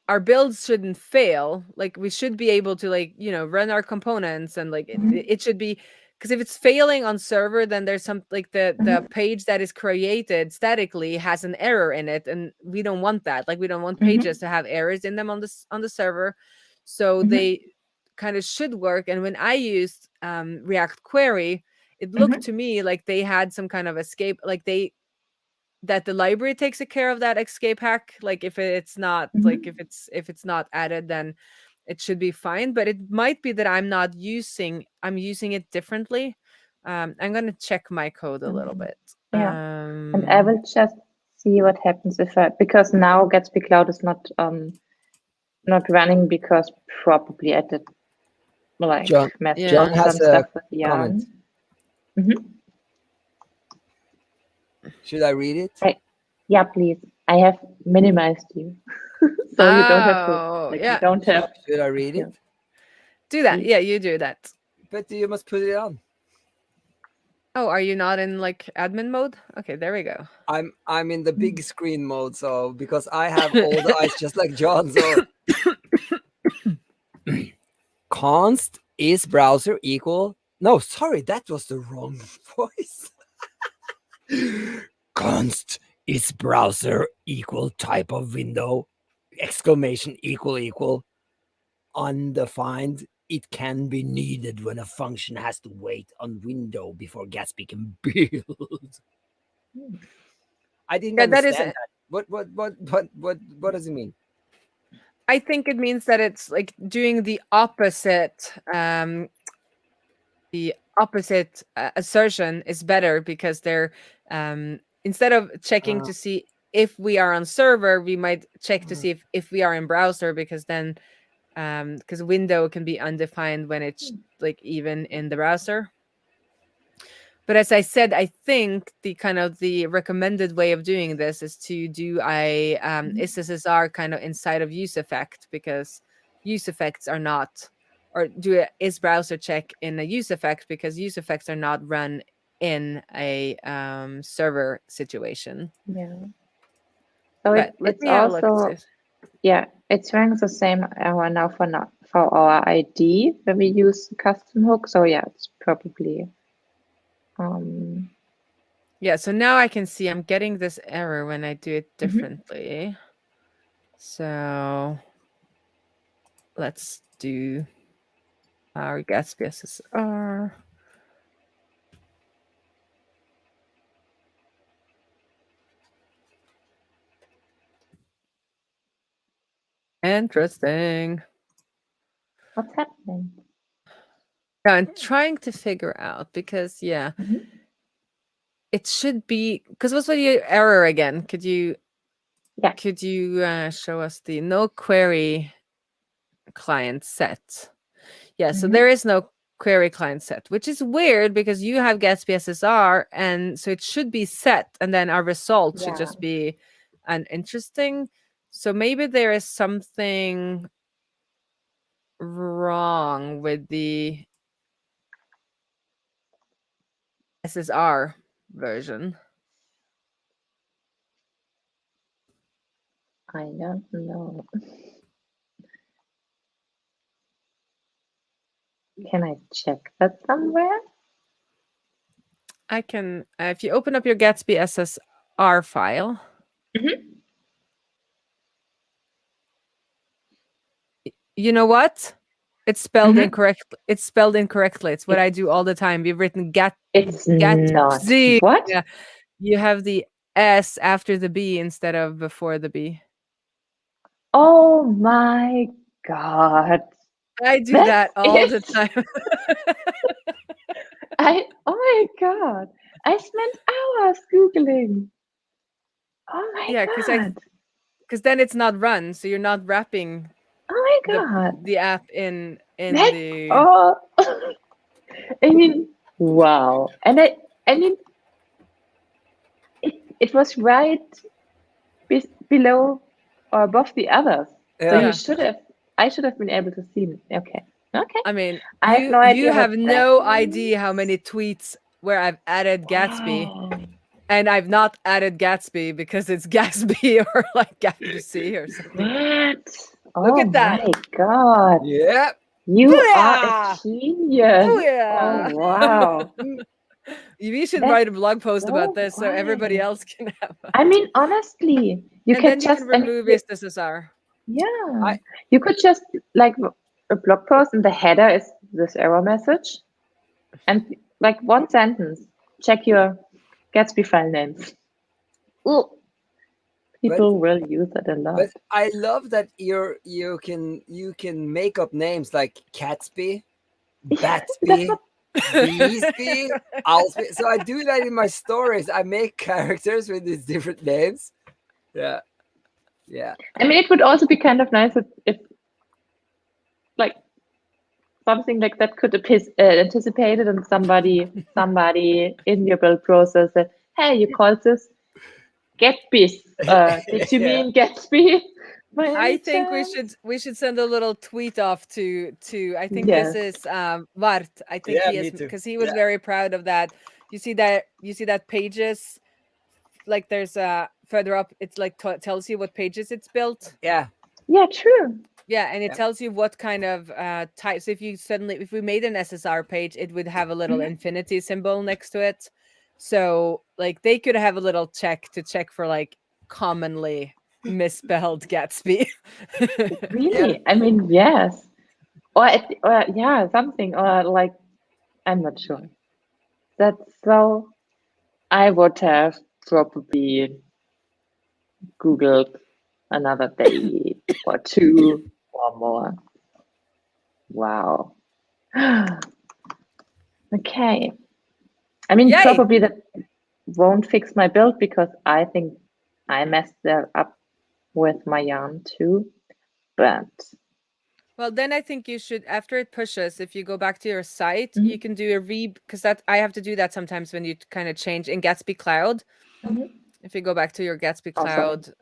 our builds shouldn't fail. Like we should be able to like, run our components and like it should be, because if it's failing on server, then there's some like the page that is created statically has an error in it, and we don't want that. Like we don't want pages to have errors in them on the server. So Mhm. they kind of should work. And when I used React Query, it looked to me like they had some kind of escape, like that the library takes care of that escape hack. Like if it's not like if it's not added, then it should be fine. But it might be that I'm using it differently. I'm gonna check my code a little bit. Yeah. And I will just see what happens because now Gatsby Cloud is not running because probably I did like John Yeah. has some a stuff with Jan. comment. Should I read it? Yeah, please. I have minimized you, so you don't have to. Oh, Like, yeah. you don't have. Should I read it? Do that. Please. Yeah, you do that. But you must put it on. Oh, are you not in like admin mode? Okay, there we go. I'm in the big screen mode, so because I have all the eyes just like John. So const is browser equal. No, sorry, that was the wrong voice. Const is browser equal type of window exclamation equal undefined. It can be needed when a function has to wait on window before Gatsby can build. I didn't Yeah, that is understand that. What does it mean? I think it means that it's like doing the opposite. The opposite assertion is better because they're instead of checking to see if we are on server, we might check to see if we are in browser, because then because window can be undefined when it's like even in the browser. But as I said, I think the recommended way of doing this is to do a SSR kind of inside of use effect, because use effects are not, or do a is browser check in a use effect, because use effects are not run in a server situation. Yeah. So But let it's me have a look at also this. it's running the same error now for our ID when we use custom hook. So yeah, it's probably Yeah, so now I can see I'm getting this error when I do it differently. So let's do our Gatsby SSR. Interesting. what's happening? Yeah, I'm trying to figure out because it should be, because what's your error again? Could you show us the no query client set? Yeah, so there is no query client set, which is weird because you have Gatsby SSR, and so it should be set, and then our result should just be an interesting. So maybe there is something wrong with the SSR version. I don't know. Can I check that somewhere? I can, if you open up your Gatsby SSR file. You know what? It's spelled incorrect. It's spelled incorrectly. It's what I do all the time. We've written It's not. Gatsby. What? Yeah. You have the S after the B instead of before the B. Oh my God. I do that all the time. Oh my God. I spent hours Googling. Oh my God. Because then it's not run, so you're not wrapping Oh my God. the app in That's the. all. I mean, wow. And I mean, it was right below or above the others. Yeah. So I should have been able to see it. Okay. I mean, I have no idea you have what no that idea how many tweets where I've added Gatsby. And I've not added Gatsby because it's Gatsby or like Gatsby or something. What? Look at that. Oh my God. Yeah. You are Booyah! a genius. Booyah! Oh wow. We should That's write a blog post about so this so everybody wild. else can have. I mean, honestly, you And can then you just can remove this SSR. Yeah. You could just like a blog post and the header is this error message. And like one sentence, check your Gatsby file names. Ooh, people will use it a lot. But I love that you can make up names like Catsby, Batsby, Beesby, Owlsby. So I do that in my stories. I make characters with these different names. Yeah. I mean, it would also be kind of nice if like something like that could anticipate it, and somebody in your build process said, "Hey, you called this Gatsby. Did you mean Gatsby?" I think we should send a little tweet off to I think this is Vart. I think he is, because he was very proud of that. You see that pages, like there's further up, it's like tells you what pages it's built. Yeah, true. Yeah, and it tells you what kind of types. If we made an SSR page, it would have a little infinity symbol next to it. So like they could have a little check for like commonly misspelled Gatsby. Really? I mean, yes. Or yeah, something, or like, I'm not sure. That's so, I would have probably Googled another day or two or more. Wow. Okay. I mean, Yay! probably that won't fix my build because I think I messed that up with my yarn too. But well, then I think you should, after it pushes, if you go back to your site, you can do a because that I have to do that sometimes when you kind of change in Gatsby Cloud. If you go back to your Gatsby Cloud,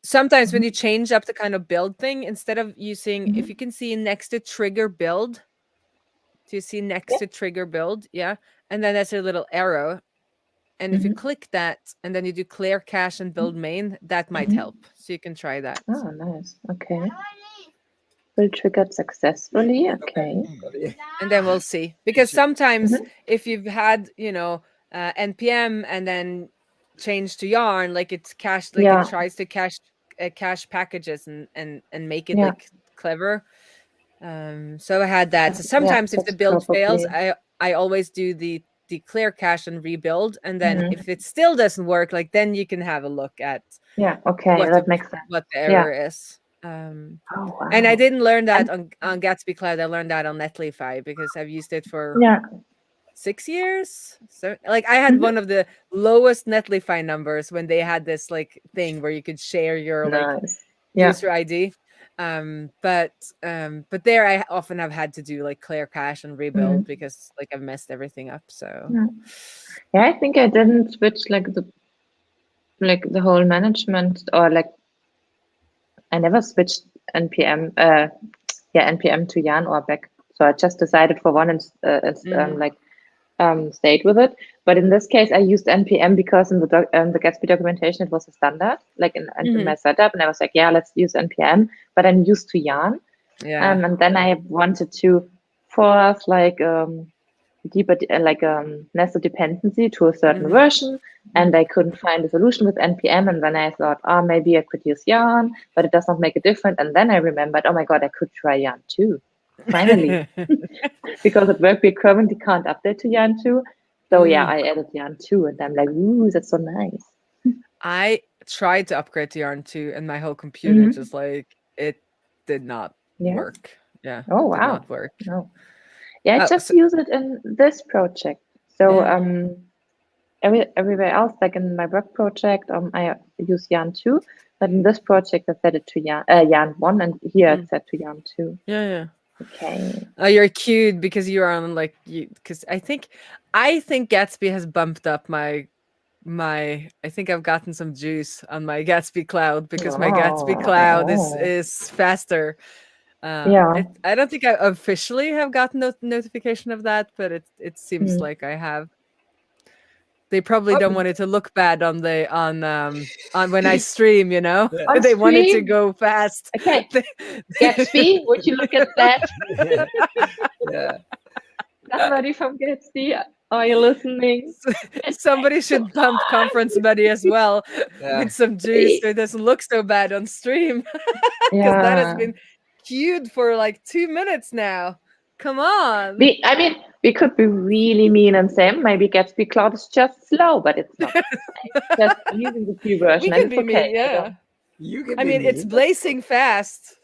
sometimes when you change up the kind of build thing, instead of using, if you can see next to trigger build, do you see next to trigger build? Yeah. And then there's a little arrow. And if you click that and then you do clear cache and build main, that might help. So you can try that. Oh, nice. Okay. Will triggered successfully. Okay. And then we'll see. Because sometimes if you've had, NPM and then change to yarn, like it's cached, like it tries to cache packages and make it like clever. So I had that. So sometimes if the build fails, I always do the clear cache and rebuild, and then if it still doesn't work, like then you can have a look at that makes sense. What the error is. And I didn't learn that on Gatsby Cloud. I learned that on Netlify because I've used it for 6 years. So like I had one of the lowest Netlify numbers when they had this like thing where you could share your like user ID. But there I often have had to do like clear cache and rebuild because like I've messed everything up. So I think I didn't switch like the whole management, or like I never switched NPM NPM to yarn or back. So I just decided for one and stayed with it. But in this case, I used NPM because in the Gatsby documentation, it was a standard, like in my setup. And I was like, yeah, let's use NPM. But I'm used to yarn. And then I wanted to force like deeper, nested dependency to a certain version. And I couldn't find a solution with NPM. And then I thought, maybe I could use yarn, but it does not make a difference. And then I remembered, oh my God, I could try yarn too. Finally, because at work we currently can't update to yarn 2. So I added yarn 2, and I'm like, ooh, that's so nice. I tried to upgrade to yarn 2, and my whole computer just like it did not work. Yeah. Oh wow. Did not work. No. Yeah, I just use it in this project. So everywhere else, like in my work project, I use yarn 2, but in this project I set it to yarn 1, and here it's set to yarn 2. Yeah. Okay. Oh, you're cute because you're on because I think Gatsby has bumped up my I think I've gotten some juice on my Gatsby Cloud because my Gatsby Cloud is faster. I don't think I officially have gotten notification of that, but it seems like I have. They probably don't want it to look bad on when I stream, They want it to go fast. Okay. Gatsby, would you look at that? Yeah. Somebody from Gatsby, Are you listening? Somebody should pump conference buddy as well Yeah. with some juice so it doesn't look so bad on stream. Because that has been queued for like 2 minutes now. Come on. We could be really mean and say maybe Gatsby Cloud is just slow, but it's not. It's just using the free version, We and can it's be okay. mean, yeah. You can I be mean, it's mean. blazing fast.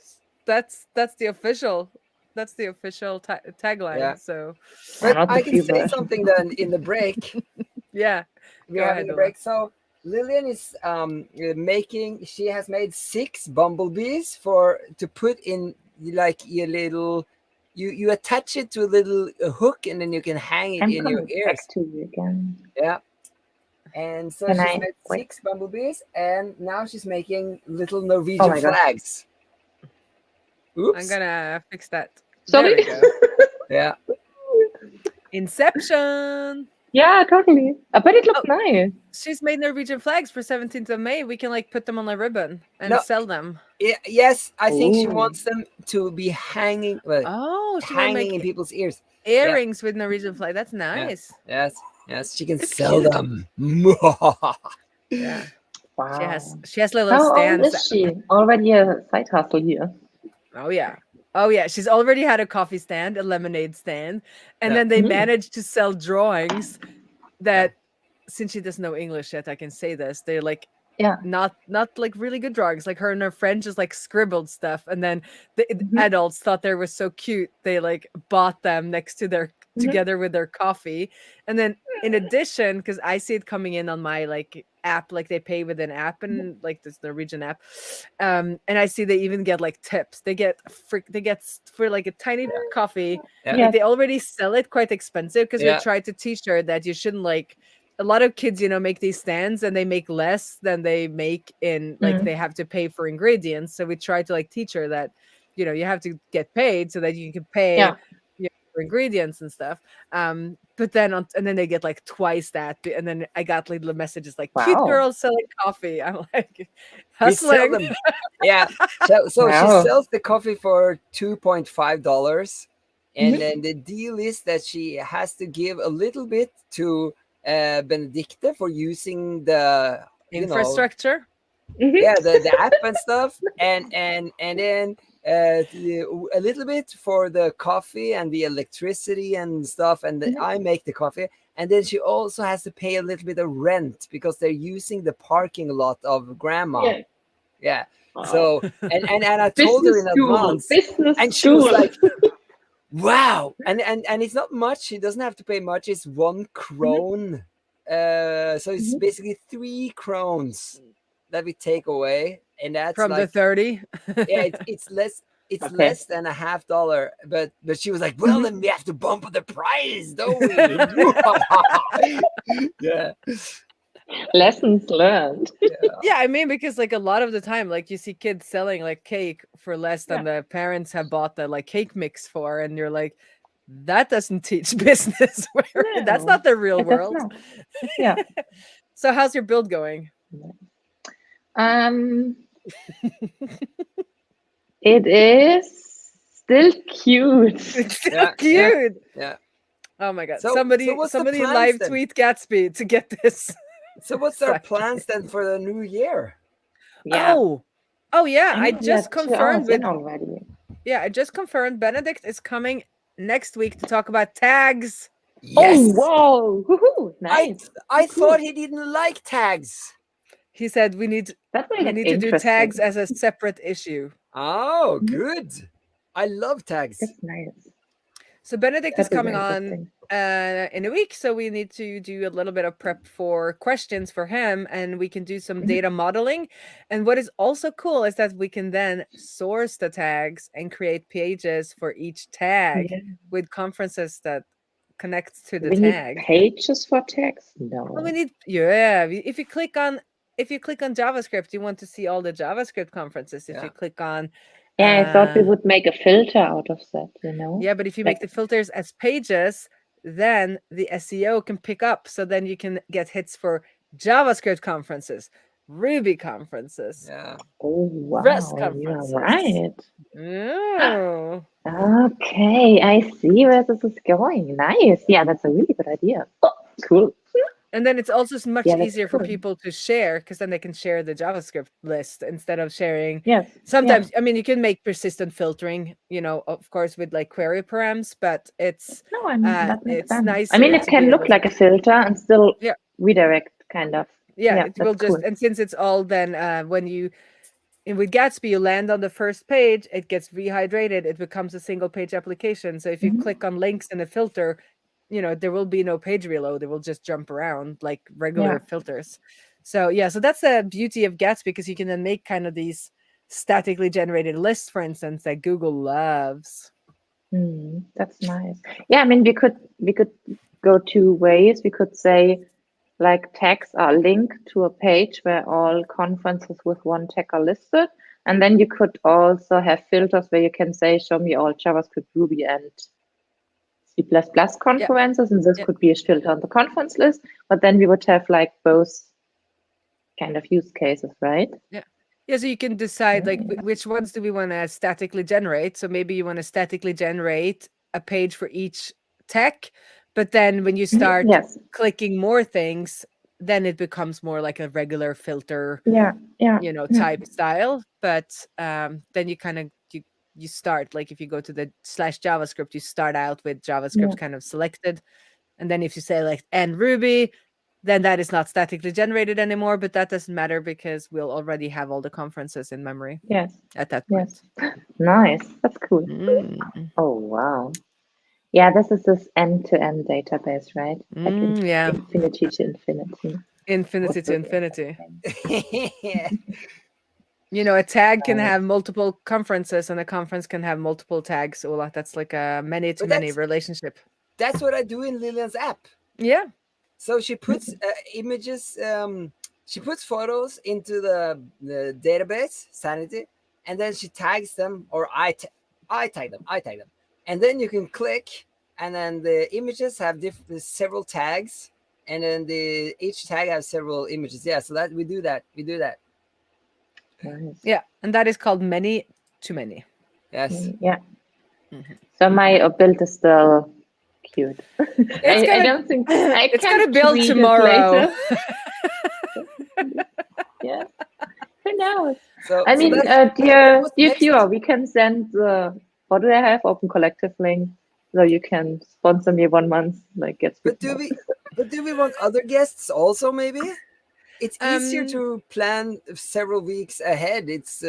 That's the official. That's the official tagline. Yeah. So, But Not the I can free say version. something then in the break. yeah. We're having a break. So Lillian is making. She has made 6 bumblebees to put in like your little. You attach it to a little hook and then you can hang it I'm in your coming ears. back to you again. Yeah. And so Can she's I made wait? 6 bumblebees, and now she's making little Norwegian my God. flags. Oops. I'm gonna fix that. Sorry. There we go. Yeah. Inception. Yeah, totally. But it looks nice. She's made Norwegian flags for 17th of May. We can like put them on a ribbon and No. sell them. Yes, I think she Ooh. wants them to be hanging. Well, Oh, she will hanging make in people's ears. earrings with Norwegian flag. That's nice. Yes, she can It's sell cute. them. Yeah. Wow. She has little How old stands. is she? Already a side hustle here. Oh yeah. She's already had a coffee stand, a lemonade stand, and Yeah. then they Mm. managed to sell drawings that, since she doesn't know English yet, I can say this. They're like not like really good drawings. Like her and her friend just like scribbled stuff, and then the adults thought they were so cute. They like bought them next to their together with their coffee, and then in addition, because I see it coming in on my like app, like they pay with an app and like this Norwegian app, and I see they even get like tips. They get for like a tiny coffee. Yeah. Like they already sell it quite expensive because Yeah. we tried to teach her that you shouldn't like. A lot of kids, make these stands and they make less than they make in like they have to pay for ingredients. So we try to like teach her that, you have to get paid so that you can pay for ingredients and stuff. But then and then they get like twice that. And then I got little messages like cute girls selling coffee. I'm like hustling. We sell them. Yeah. So she sells the coffee for $2.5. And then the deal is that she has to give a little bit to Benedicte for using the infrastructure. Yeah, the app and stuff, and then a little bit for the coffee and the electricity and stuff, and I make the coffee, and then she also has to pay a little bit of rent because they're using the parking lot of grandma. Yeah. So and I told her in advance, and she was like, wow, and it's not much. She doesn't have to pay much. It's 1 krone. So it's basically 3 krones that we take away, and that's from like the 30. Yeah, it's less. It's less than $0.50, but she was like, well, then we have to bump the price, don't we? Yeah. Lessons learned. Yeah, I mean, because like a lot of the time, like you see kids selling like cake for less than the parents have bought the like cake mix for, and you're like, that doesn't teach business. That's not the real world. Yeah. So how's your build going? It is still cute. It's still cute. Yeah. Oh my god. So somebody live then? tweet Gatsby to get this. So what's our plans then for the new year? Yeah. Oh yeah. I just confirmed with already. Yeah, I just confirmed Benedict is coming next week to talk about tags. Yes. Oh wow. Woohoo. Nice. I thought he didn't like tags. He said we need to do tags as a separate issue. Oh, good. I love tags. That's nice. So Benedict is coming on in a week, so we need to do a little bit of prep for questions for him, and we can do some data modeling. And what is also cool is that we can then source the tags and create pages for each tag with conferences that connects to the tag. Need pages for tags? No. Well, we need if you click on JavaScript, you want to see all the JavaScript conferences. If you click on I thought we would make a filter out of that, Yeah, but if you make the filters as pages, then the SEO can pick up. So then you can get hits for JavaScript conferences, Ruby conferences. Yeah. Oh, wow. REST conferences. You're right. Oh. Okay, I see where this is going. Nice. Yeah, that's a really good idea. Oh, cool. And then it's also much Yeah, that's easier for cool. people to share because then they can share the JavaScript list instead of sharing. Yes. Sometimes, I mean, you can make persistent filtering, of course, with like query params, but it's No, I mean, that makes it's sense. I nicer mean, it to be can able look to. like a filter and still Yeah. redirect, kind of. Yeah, Yeah, it will that's cool. just, and since it's all then when you with Gatsby, you land on the first page, it gets rehydrated, it becomes a single page application. So if you Mhm. click on links in a filter, there will be no page reload. It will just jump around like regular filters. So yeah, so that's the beauty of Gatsby, because you can then make kind of these statically generated lists, for instance, that Google loves. That's nice. Yeah, I mean, we could go two ways. We could say like tags are linked to a page where all conferences with one tag are listed. And then you could also have filters where you can say, show me all JavaScript, Ruby, and C++ conferences. And this Yeah. could be a filter on the conference list. But then we would have like both kind of use cases, right? Yeah, so you can decide like which ones do we want to statically generate. So maybe you want to statically generate a page for each tech, but then when you start Yes. clicking more things, then it becomes more like a regular filter, Yeah. type style. But then you kind of you start, like if you go to the /JavaScript, you start out with JavaScript kind of selected, and then if you say like and Ruby, then that is not statically generated anymore, but that doesn't matter because we'll already have all the conferences in memory Yes. at that point. Yes. Nice. That's cool. Mm. Oh, wow. Yeah, this is this end-to-end database, right? Like Yeah. infinity to infinity. Infinity to infinity. Yeah. A tag can have multiple conferences, and a conference can have multiple tags. Ola, that's like a many-to-many relationship. That's what I do in Lillian's app. Yeah. So she puts images, she puts photos into the database, Sanity, and then she tags them, or I tag them, and then you can click, and then the images have several tags, and then each tag has several images. Yeah, so that we do that. Nice. Yeah, and that is called many-to-many. Yes. Yeah. So my build is still cute. I don't think I it's can gonna build tweak it tomorrow. later. Yeah. Who knows? So I mean, what's dear next? viewer, we can send the what do I have? Open Collective link. So you can sponsor me 1 month, like get But do we want other guests also? Maybe it's easier to plan several weeks ahead. It's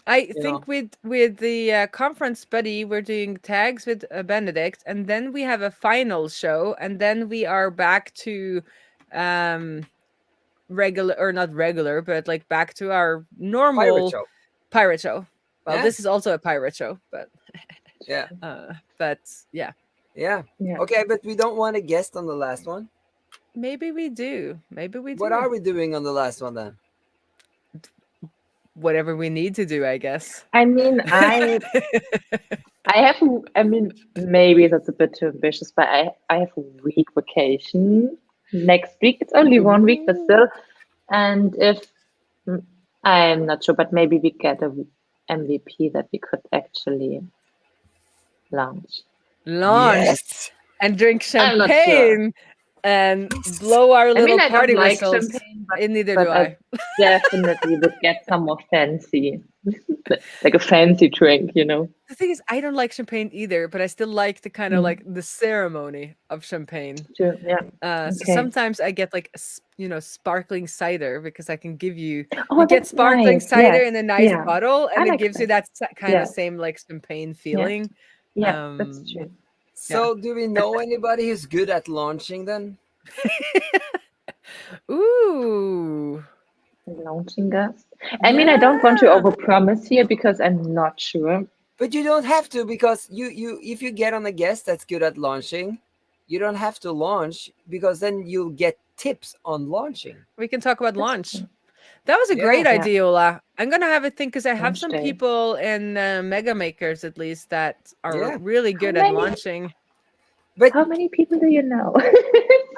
I think with the conference buddy, we're doing tags with Benedict, and then we have a final show, and then we are back to regular, or not regular, but like back to our normal pirate show. Well, this is also a pirate show, but yeah. But yeah. Okay, but we don't want a guest on the last one. Maybe we do. What are we doing on the last one then? Whatever we need to do, I guess. I mean, I have. I mean, maybe that's a bit too ambitious, but I have a week vacation next week. It's only 1 week, but still. And if I'm not sure, but maybe we get a MVP that we could actually launch. Yes. And drink I'm not sure. champagne and blow our little I party don't like whistles. champagne, Neither but do I. Definitely would get some more fancy, like a fancy drink, The thing is, I don't like champagne either, but I still like the kind of like the ceremony of champagne. Sure, yeah. So sometimes I get like sparkling cider, because I can give you Oh, get sparkling nice. cider Yes. in a nice Yeah. bottle, and I it like gives you that kind of same like champagne feeling. Yeah, that's true. So do we know anybody who's good at launching then? Ooh. Launching guest. I mean, I don't want to overpromise here because I'm not sure. But you don't have to, because you if you get on a guest that's good at launching, you don't have to launch, because then you'll get tips on launching. We can talk about launch. That was a great idea, Ola. I'm gonna have a think, because I have some people in Mega Makers at least that are really good at launching. But how many people do you know?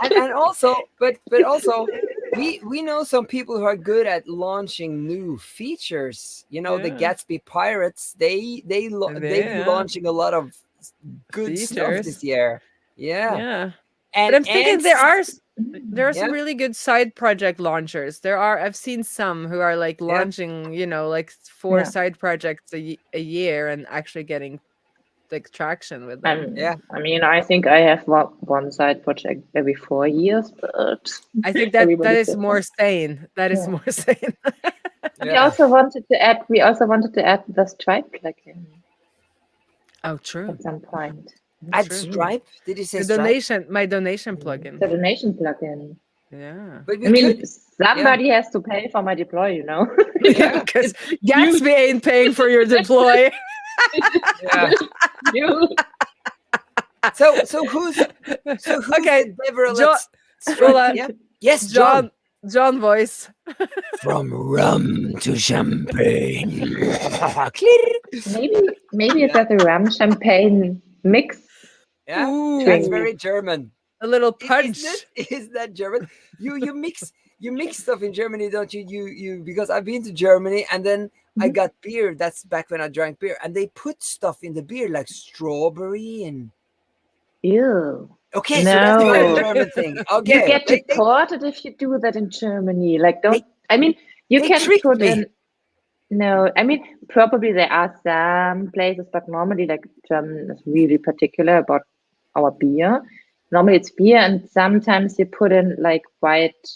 and also, but also, we know some people who are good at launching new features. You know, the Yeah. Gatsby Pirates. They've been Yeah. launching a lot of good stuff Features. this year. Yeah, Yeah. and But I'm thinking there are Mm. some Yeah. really good side project launchers. I've seen some who are like launching, like 4 Yeah. side projects a year and actually getting like traction with them. Yeah. I mean, I think I have one side project every 4 years, but I think that everybody's is more different. sane. That is Yeah. more sane. We Yeah. also wanted to add the Stripe plugin Oh, true. at some point. Add True. Stripe. Did you say The Stripe? my donation The plugin. donation plugin. Yeah. But we I mean, could. somebody has to pay for my deploy, you know. Yeah. Because Gatsby ain't paying for your deploy. Yeah. You. So who's Okay, the devil John- at Stripe? hold on. Yeah. Yes, John. John voice. From rum to champagne. Maybe it's like a rum champagne mix. Yeah, Ooh. that's very German. A little punch. Is that German? You mix stuff in Germany, don't you? You because I've been to Germany and then I got beer. That's back when I drank beer, and they put stuff in the beer like strawberry and. Ew. Okay, so that's a very No. German thing. Okay, You get deported if you do that in Germany. Like, don't. I mean, you they can tricked put me. in. No, I mean, probably there are some places, but normally, like, German is really particular about our beer. Normally, it's beer, and sometimes you put in like white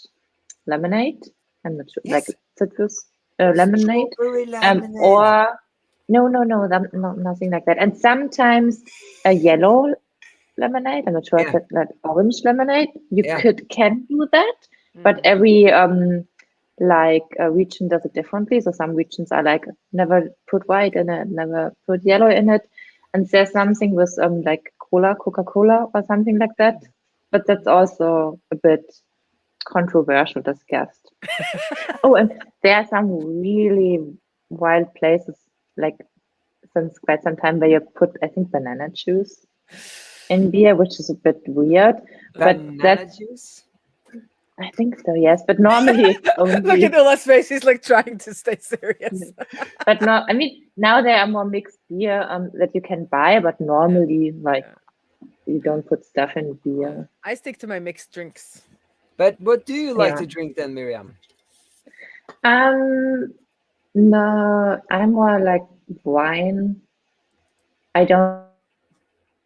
lemonade. I'm not sure, like Yes. citrus lemonade. Strawberry lemonade. Or no, nothing like that. And sometimes a yellow lemonade. I'm not sure if Yeah. it's like orange lemonade. You Yeah. can do that, but every region does it differently. So some regions are like never put white in it, never put yellow in it, and there's something with like Coca-Cola or something like that. But that's also a bit controversial discussed. Oh, and there are some really wild places, like since quite some time, where you put, I think, banana juice in beer, which is a bit weird. But Banana that's, juice. I think so, yes. But normally it's Look only. at Ulla's face. He's like trying to stay serious. But no, I mean, now there are more mixed beer that you can buy, but normally, like, you don't put stuff in beer. I stick to my mixed drinks. But what do you like Yeah. to drink then, Mirjam? No, I'm more like wine. I don't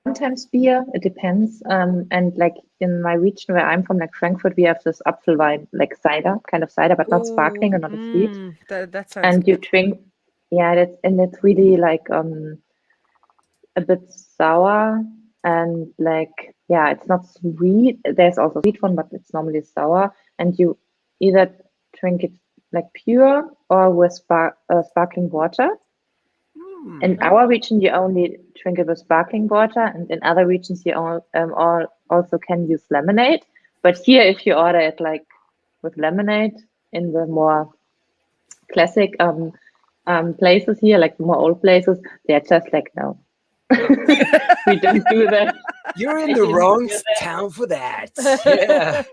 sometimes beer. It depends. And like in my region where I'm from, like Frankfurt, we have this Apfelwein, like cider, kind of cider, but not sparkling and not a sweet. That sounds And you drink, yeah, it's really like a bit sour and like, yeah, it's not sweet. There's also sweet one, but it's normally sour. And you either drink it like pure or with sparkling water. In our region, you only drink it with sparkling water, and in other regions, you also can use lemonade. But here, if you order it like with lemonade in the more classic places here, like more old places, they're just like, no, we don't do that. You're in the wrong town for that. Yeah.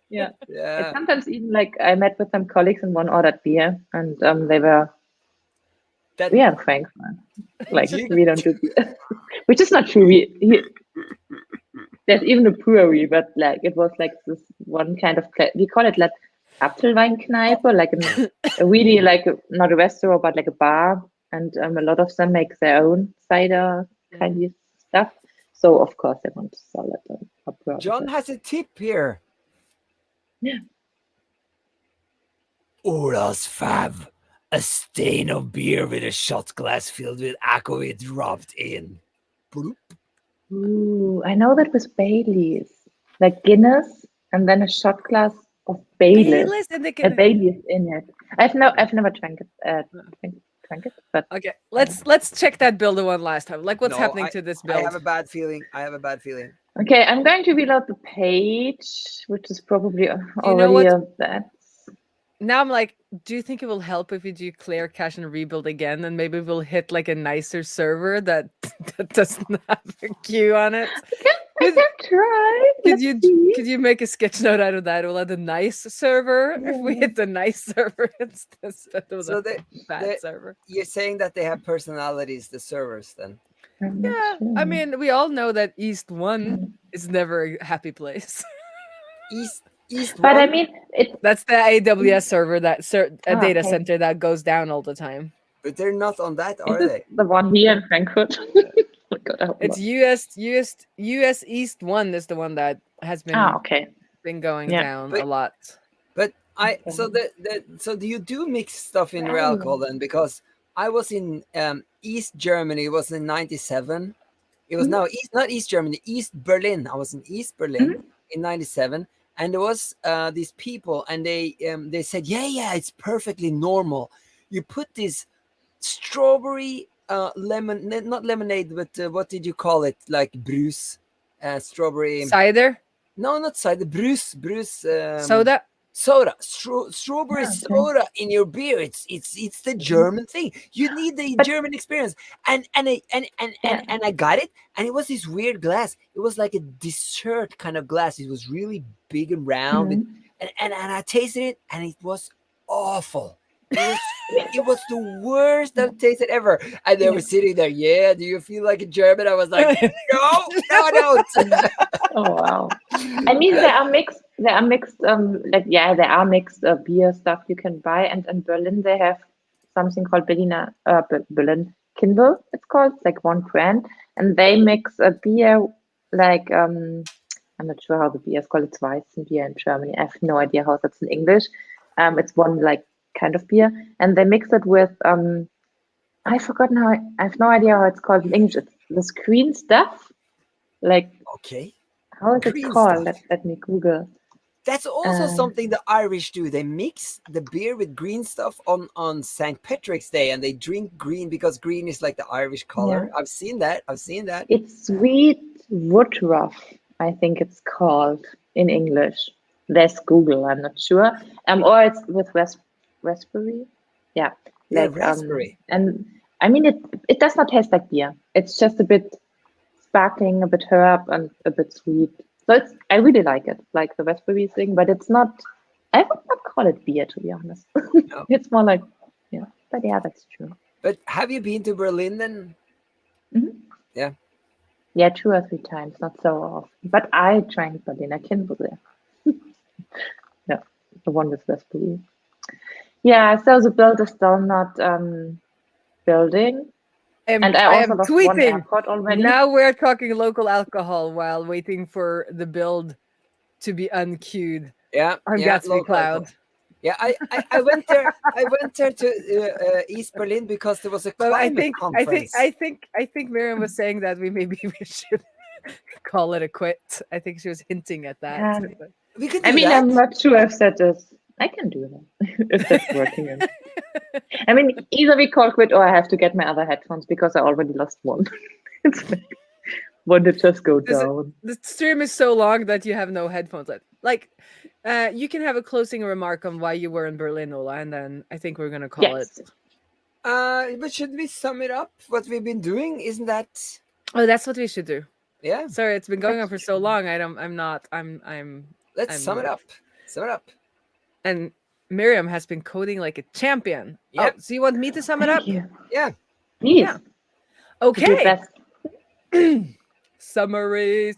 Yeah. Yeah. And sometimes even like I met with some colleagues and one ordered beer, and they were, we are Frankfurt. Like, we don't do beer. Which is not true. There's even a brewery, but like it was like this one kind of, we call it like Apfelweinkneipe, like a really like not a restaurant, but like a bar. And a lot of them make their own cider kind of stuff. So of course they want to sell it. John has a tip here. Yeah. Ulla's Fab. A stain of beer with a shot glass filled with aquavit dropped in. Bloop. Ooh, I know that was Bailey's, like Guinness, and then a shot glass of Bailey's. and they A Bailey's in it. I've never drank it. But Okay, let's check that builder one last time. Like, what's No, happening to this build? I have a bad feeling. okay, I'm going to reload the page, which is probably know already what? that. Now I'm like, do you think it will help if we do clear cache and rebuild again, and maybe we'll hit like a nicer server that doesn't have a queue on it? I can try. Could Let's see. you make a sketch note out of that? We'll have the nice server. If we hit the nice server instead of So the bad server. you're saying that they have personalities, the servers, then? I'm not Yeah, sure. I mean, we all know that East 1 is never a happy place. East But I one, mean, it. That's the AWS server, that a Ah, data okay. center that goes down all the time. but they're not on that, Is are this they? the one here in Frankfurt? Oh my God, I hope It's not. US East 1 is the one that has Okay. been going Yeah. down But- a lot. But Okay. so do you do mix stuff in Where are you? Realcall then? Because I was in East Germany. It was in '97. It was Mhm. not East Germany, East Berlin. I was in East Berlin in '97, and there was these people, and they said, yeah, it's perfectly normal. You put this strawberry not lemonade, but what did you call it? Like Bruce, strawberry. Cider, No, not cider. Bruce. soda. Soda, strawberry Okay. soda in your beer. It's the German thing. You need the But- German experience, and I got it. And it was this weird glass. It was like a dessert kind of glass. It was really big and round, Mhm. and I tasted it, and it was awful. It was the worst I've tasted ever. And they were sitting there. Yeah, do you feel like a German? I was like, no, I don't. Oh wow. I mean, there are mixed. There are mixed. There are mixed beer stuff you can buy, and in Berlin they have something called Berlin Kindle. It's called. It's like one brand, and they mix a beer like I'm not sure how the beer is called. It's Weizen beer in Germany. I have no idea how that's in English. It's one like kind of beer, and they mix it with I forgot now. I have no idea how it's called in English. It's this green stuff. Like, Okay. how is it Green called? stuff. Let me Google. That's also something the Irish do. They mix the beer with green stuff on St. Patrick's Day, and they drink green because green is like the Irish color. Yeah. I've seen that. It's sweet woodruff, I think it's called in English. There's Google, I'm not sure. Or it's with raspberry. Yeah. Yeah, Like raspberry. and I mean it does not taste like beer. It's just a bit sparkling, a bit herb, and a bit sweet. So I really like it, like the raspberry thing, but it's not. I would not call it beer, to be honest. No. It's more like, yeah. But yeah, that's true. But have you been to Berlin then? Yeah, 2 or 3 times, not so often. But I drank Berliner Kindle there. Yeah, the one with raspberry. Yeah, so the build is still not building. And I I also am lost one tweeting. airport already. Now we're talking local alcohol while waiting for the build to be unqueued Yeah, on yeah, Gatsby local Cloud. alcohol. Yeah, I went there. I went there to East Berlin because there was a But climate conference. I think Mirjam was saying that we should call it a quit. I think she was hinting at that. Yeah. but- We could do I mean, that. I'm not sure if that is. I can do that if that's working. I mean, either we call quit or I have to get my other headphones because I already lost one. It's like, one did just go Is it- down. The stream is so long that you have no headphones. Like, you can have a closing remark on why you were in Berlin, Ola, and then I think we're gonna call Yes. it. But should we sum it up? What we've been doing? Isn't that? Oh, that's what we should do. Yeah. Sorry, it's been going on That's for so true. long. I'm Let's I'm sum it not. up. Sum it up. And Mirjam has been coding like a champion. Yep. Oh, so you want me to sum it up? Thank you. Yeah. Please. Yeah. You do Okay. best. Summary.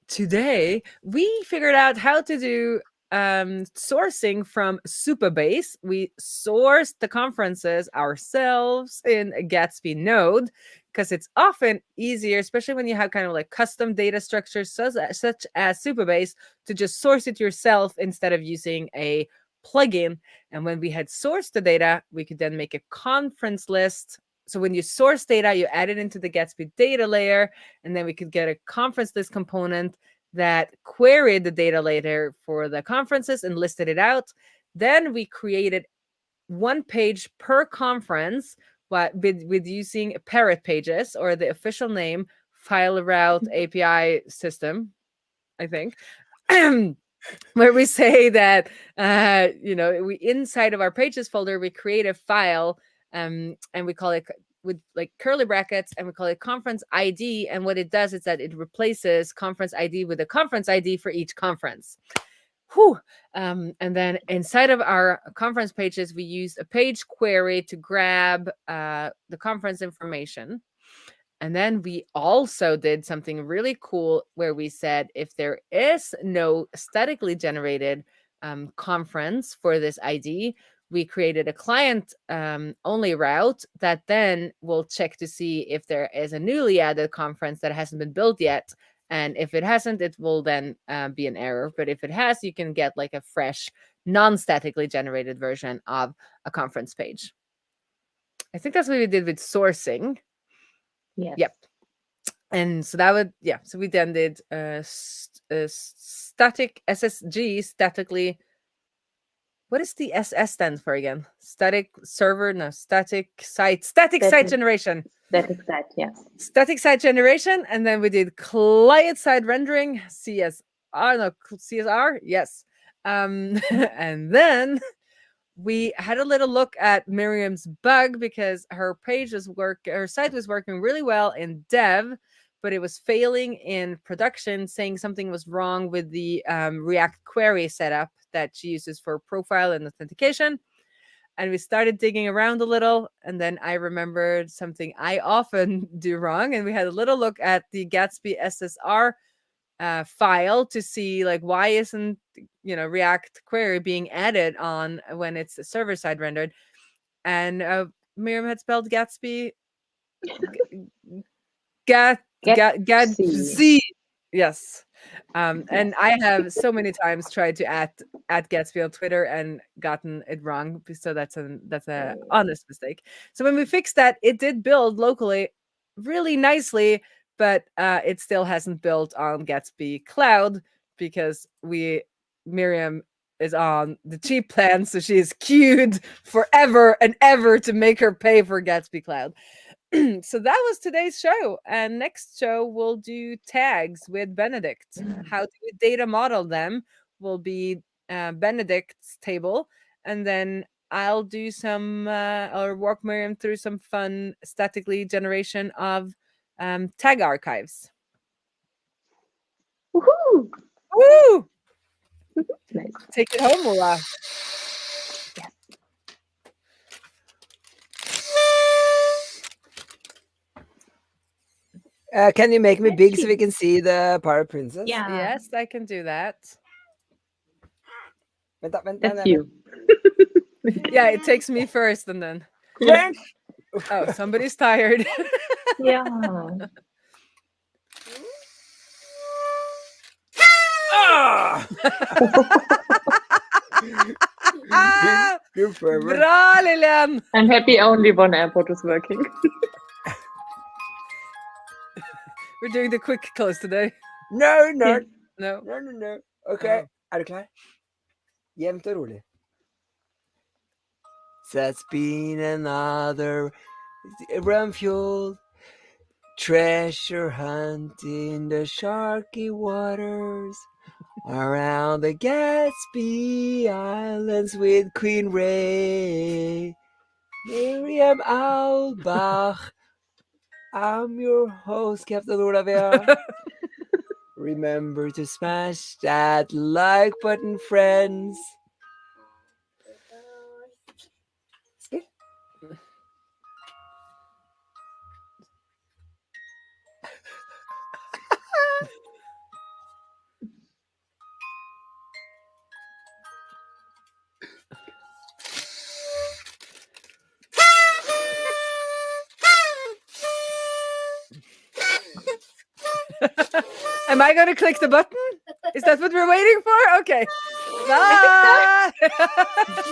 Today we figured out how to do sourcing from Supabase. We sourced the conferences ourselves in a Gatsby node because it's often easier, especially when you have kind of like custom data structures such as Supabase, to just source it yourself instead of using a plugin. And when we had sourced the data, we could then make a conference list. So when you source data, you add it into the Gatsby data layer, and then we could get a conference list component that queried the data layer for the conferences and listed it out. Then we created one page per conference, but with using parrot pages, or the official name, file route API system, I think. Where we say that we inside of our pages folder we create a file, and we call it with like curly brackets, and we call it conference ID. And what it does is that it replaces conference ID with a conference ID for each conference. Whew. And then inside of our conference pages, we used a page query to grab the conference information. And then we also did something really cool where we said if there is no statically generated conference for this ID, we created a client only route that then will check to see if there is a newly added conference that hasn't been built yet. And if it hasn't, it will then be an error. But if it has, you can get like a fresh, non-statically generated version of a conference page. I think that's what we did with sourcing. Yes. Yep. And so that would, so we then did static SSG, statically. What does the SS stand for again? Static server, no, static site generation. Static site, yes. Static site generation. And then we did client side rendering, CSR, yes. And then we had a little look at Mirjam's bug because her site was working really well in dev, but it was failing in production, saying something was wrong with the React query setup that she uses for profile and authentication. And we started digging around a little, and then I remembered something I often do wrong, and we had a little look at the Gatsby SSR file to see like why isn't React query being added on when it's server side rendered. And Mirjam had spelled Gatsby Gatsby. Yes. And I have so many times tried to at Gatsby on Twitter and gotten it wrong, so that's a honest mistake. So when we fixed that, it did build locally really nicely, but it still hasn't built on Gatsby Cloud because Mirjam is on the cheap plan, so she is queued forever and ever to make her pay for Gatsby Cloud. So that was today's show, and next show we'll do tags with Benedict. How do we data model them will be Benedict's table, and then I'll do or walk Mirjam through some fun statically generation of tag archives. Woohoo! Woo! Nice. Take it home, Ola. Can you make me big so we can see the Pirate Princess? Yeah. Yes, I can do that. That's you. Yeah, it takes me first and then. Yeah. Oh, somebody's tired. Yeah. Good forever. Bra, Lilian! I'm happy only one airport is working. We're doing the quick close today. No. No. Okay, Oh. är du klar? Jämnt och rolig. So it's been another rum-fueled treasure hunt in the sharky waters around the Gatsby Islands with Queen Ray, Mirjam Albach. I'm your host, Captain Olavia. Remember to smash that like button, friends. Am I going to click the button? Is that what we're waiting for? Okay. Bye.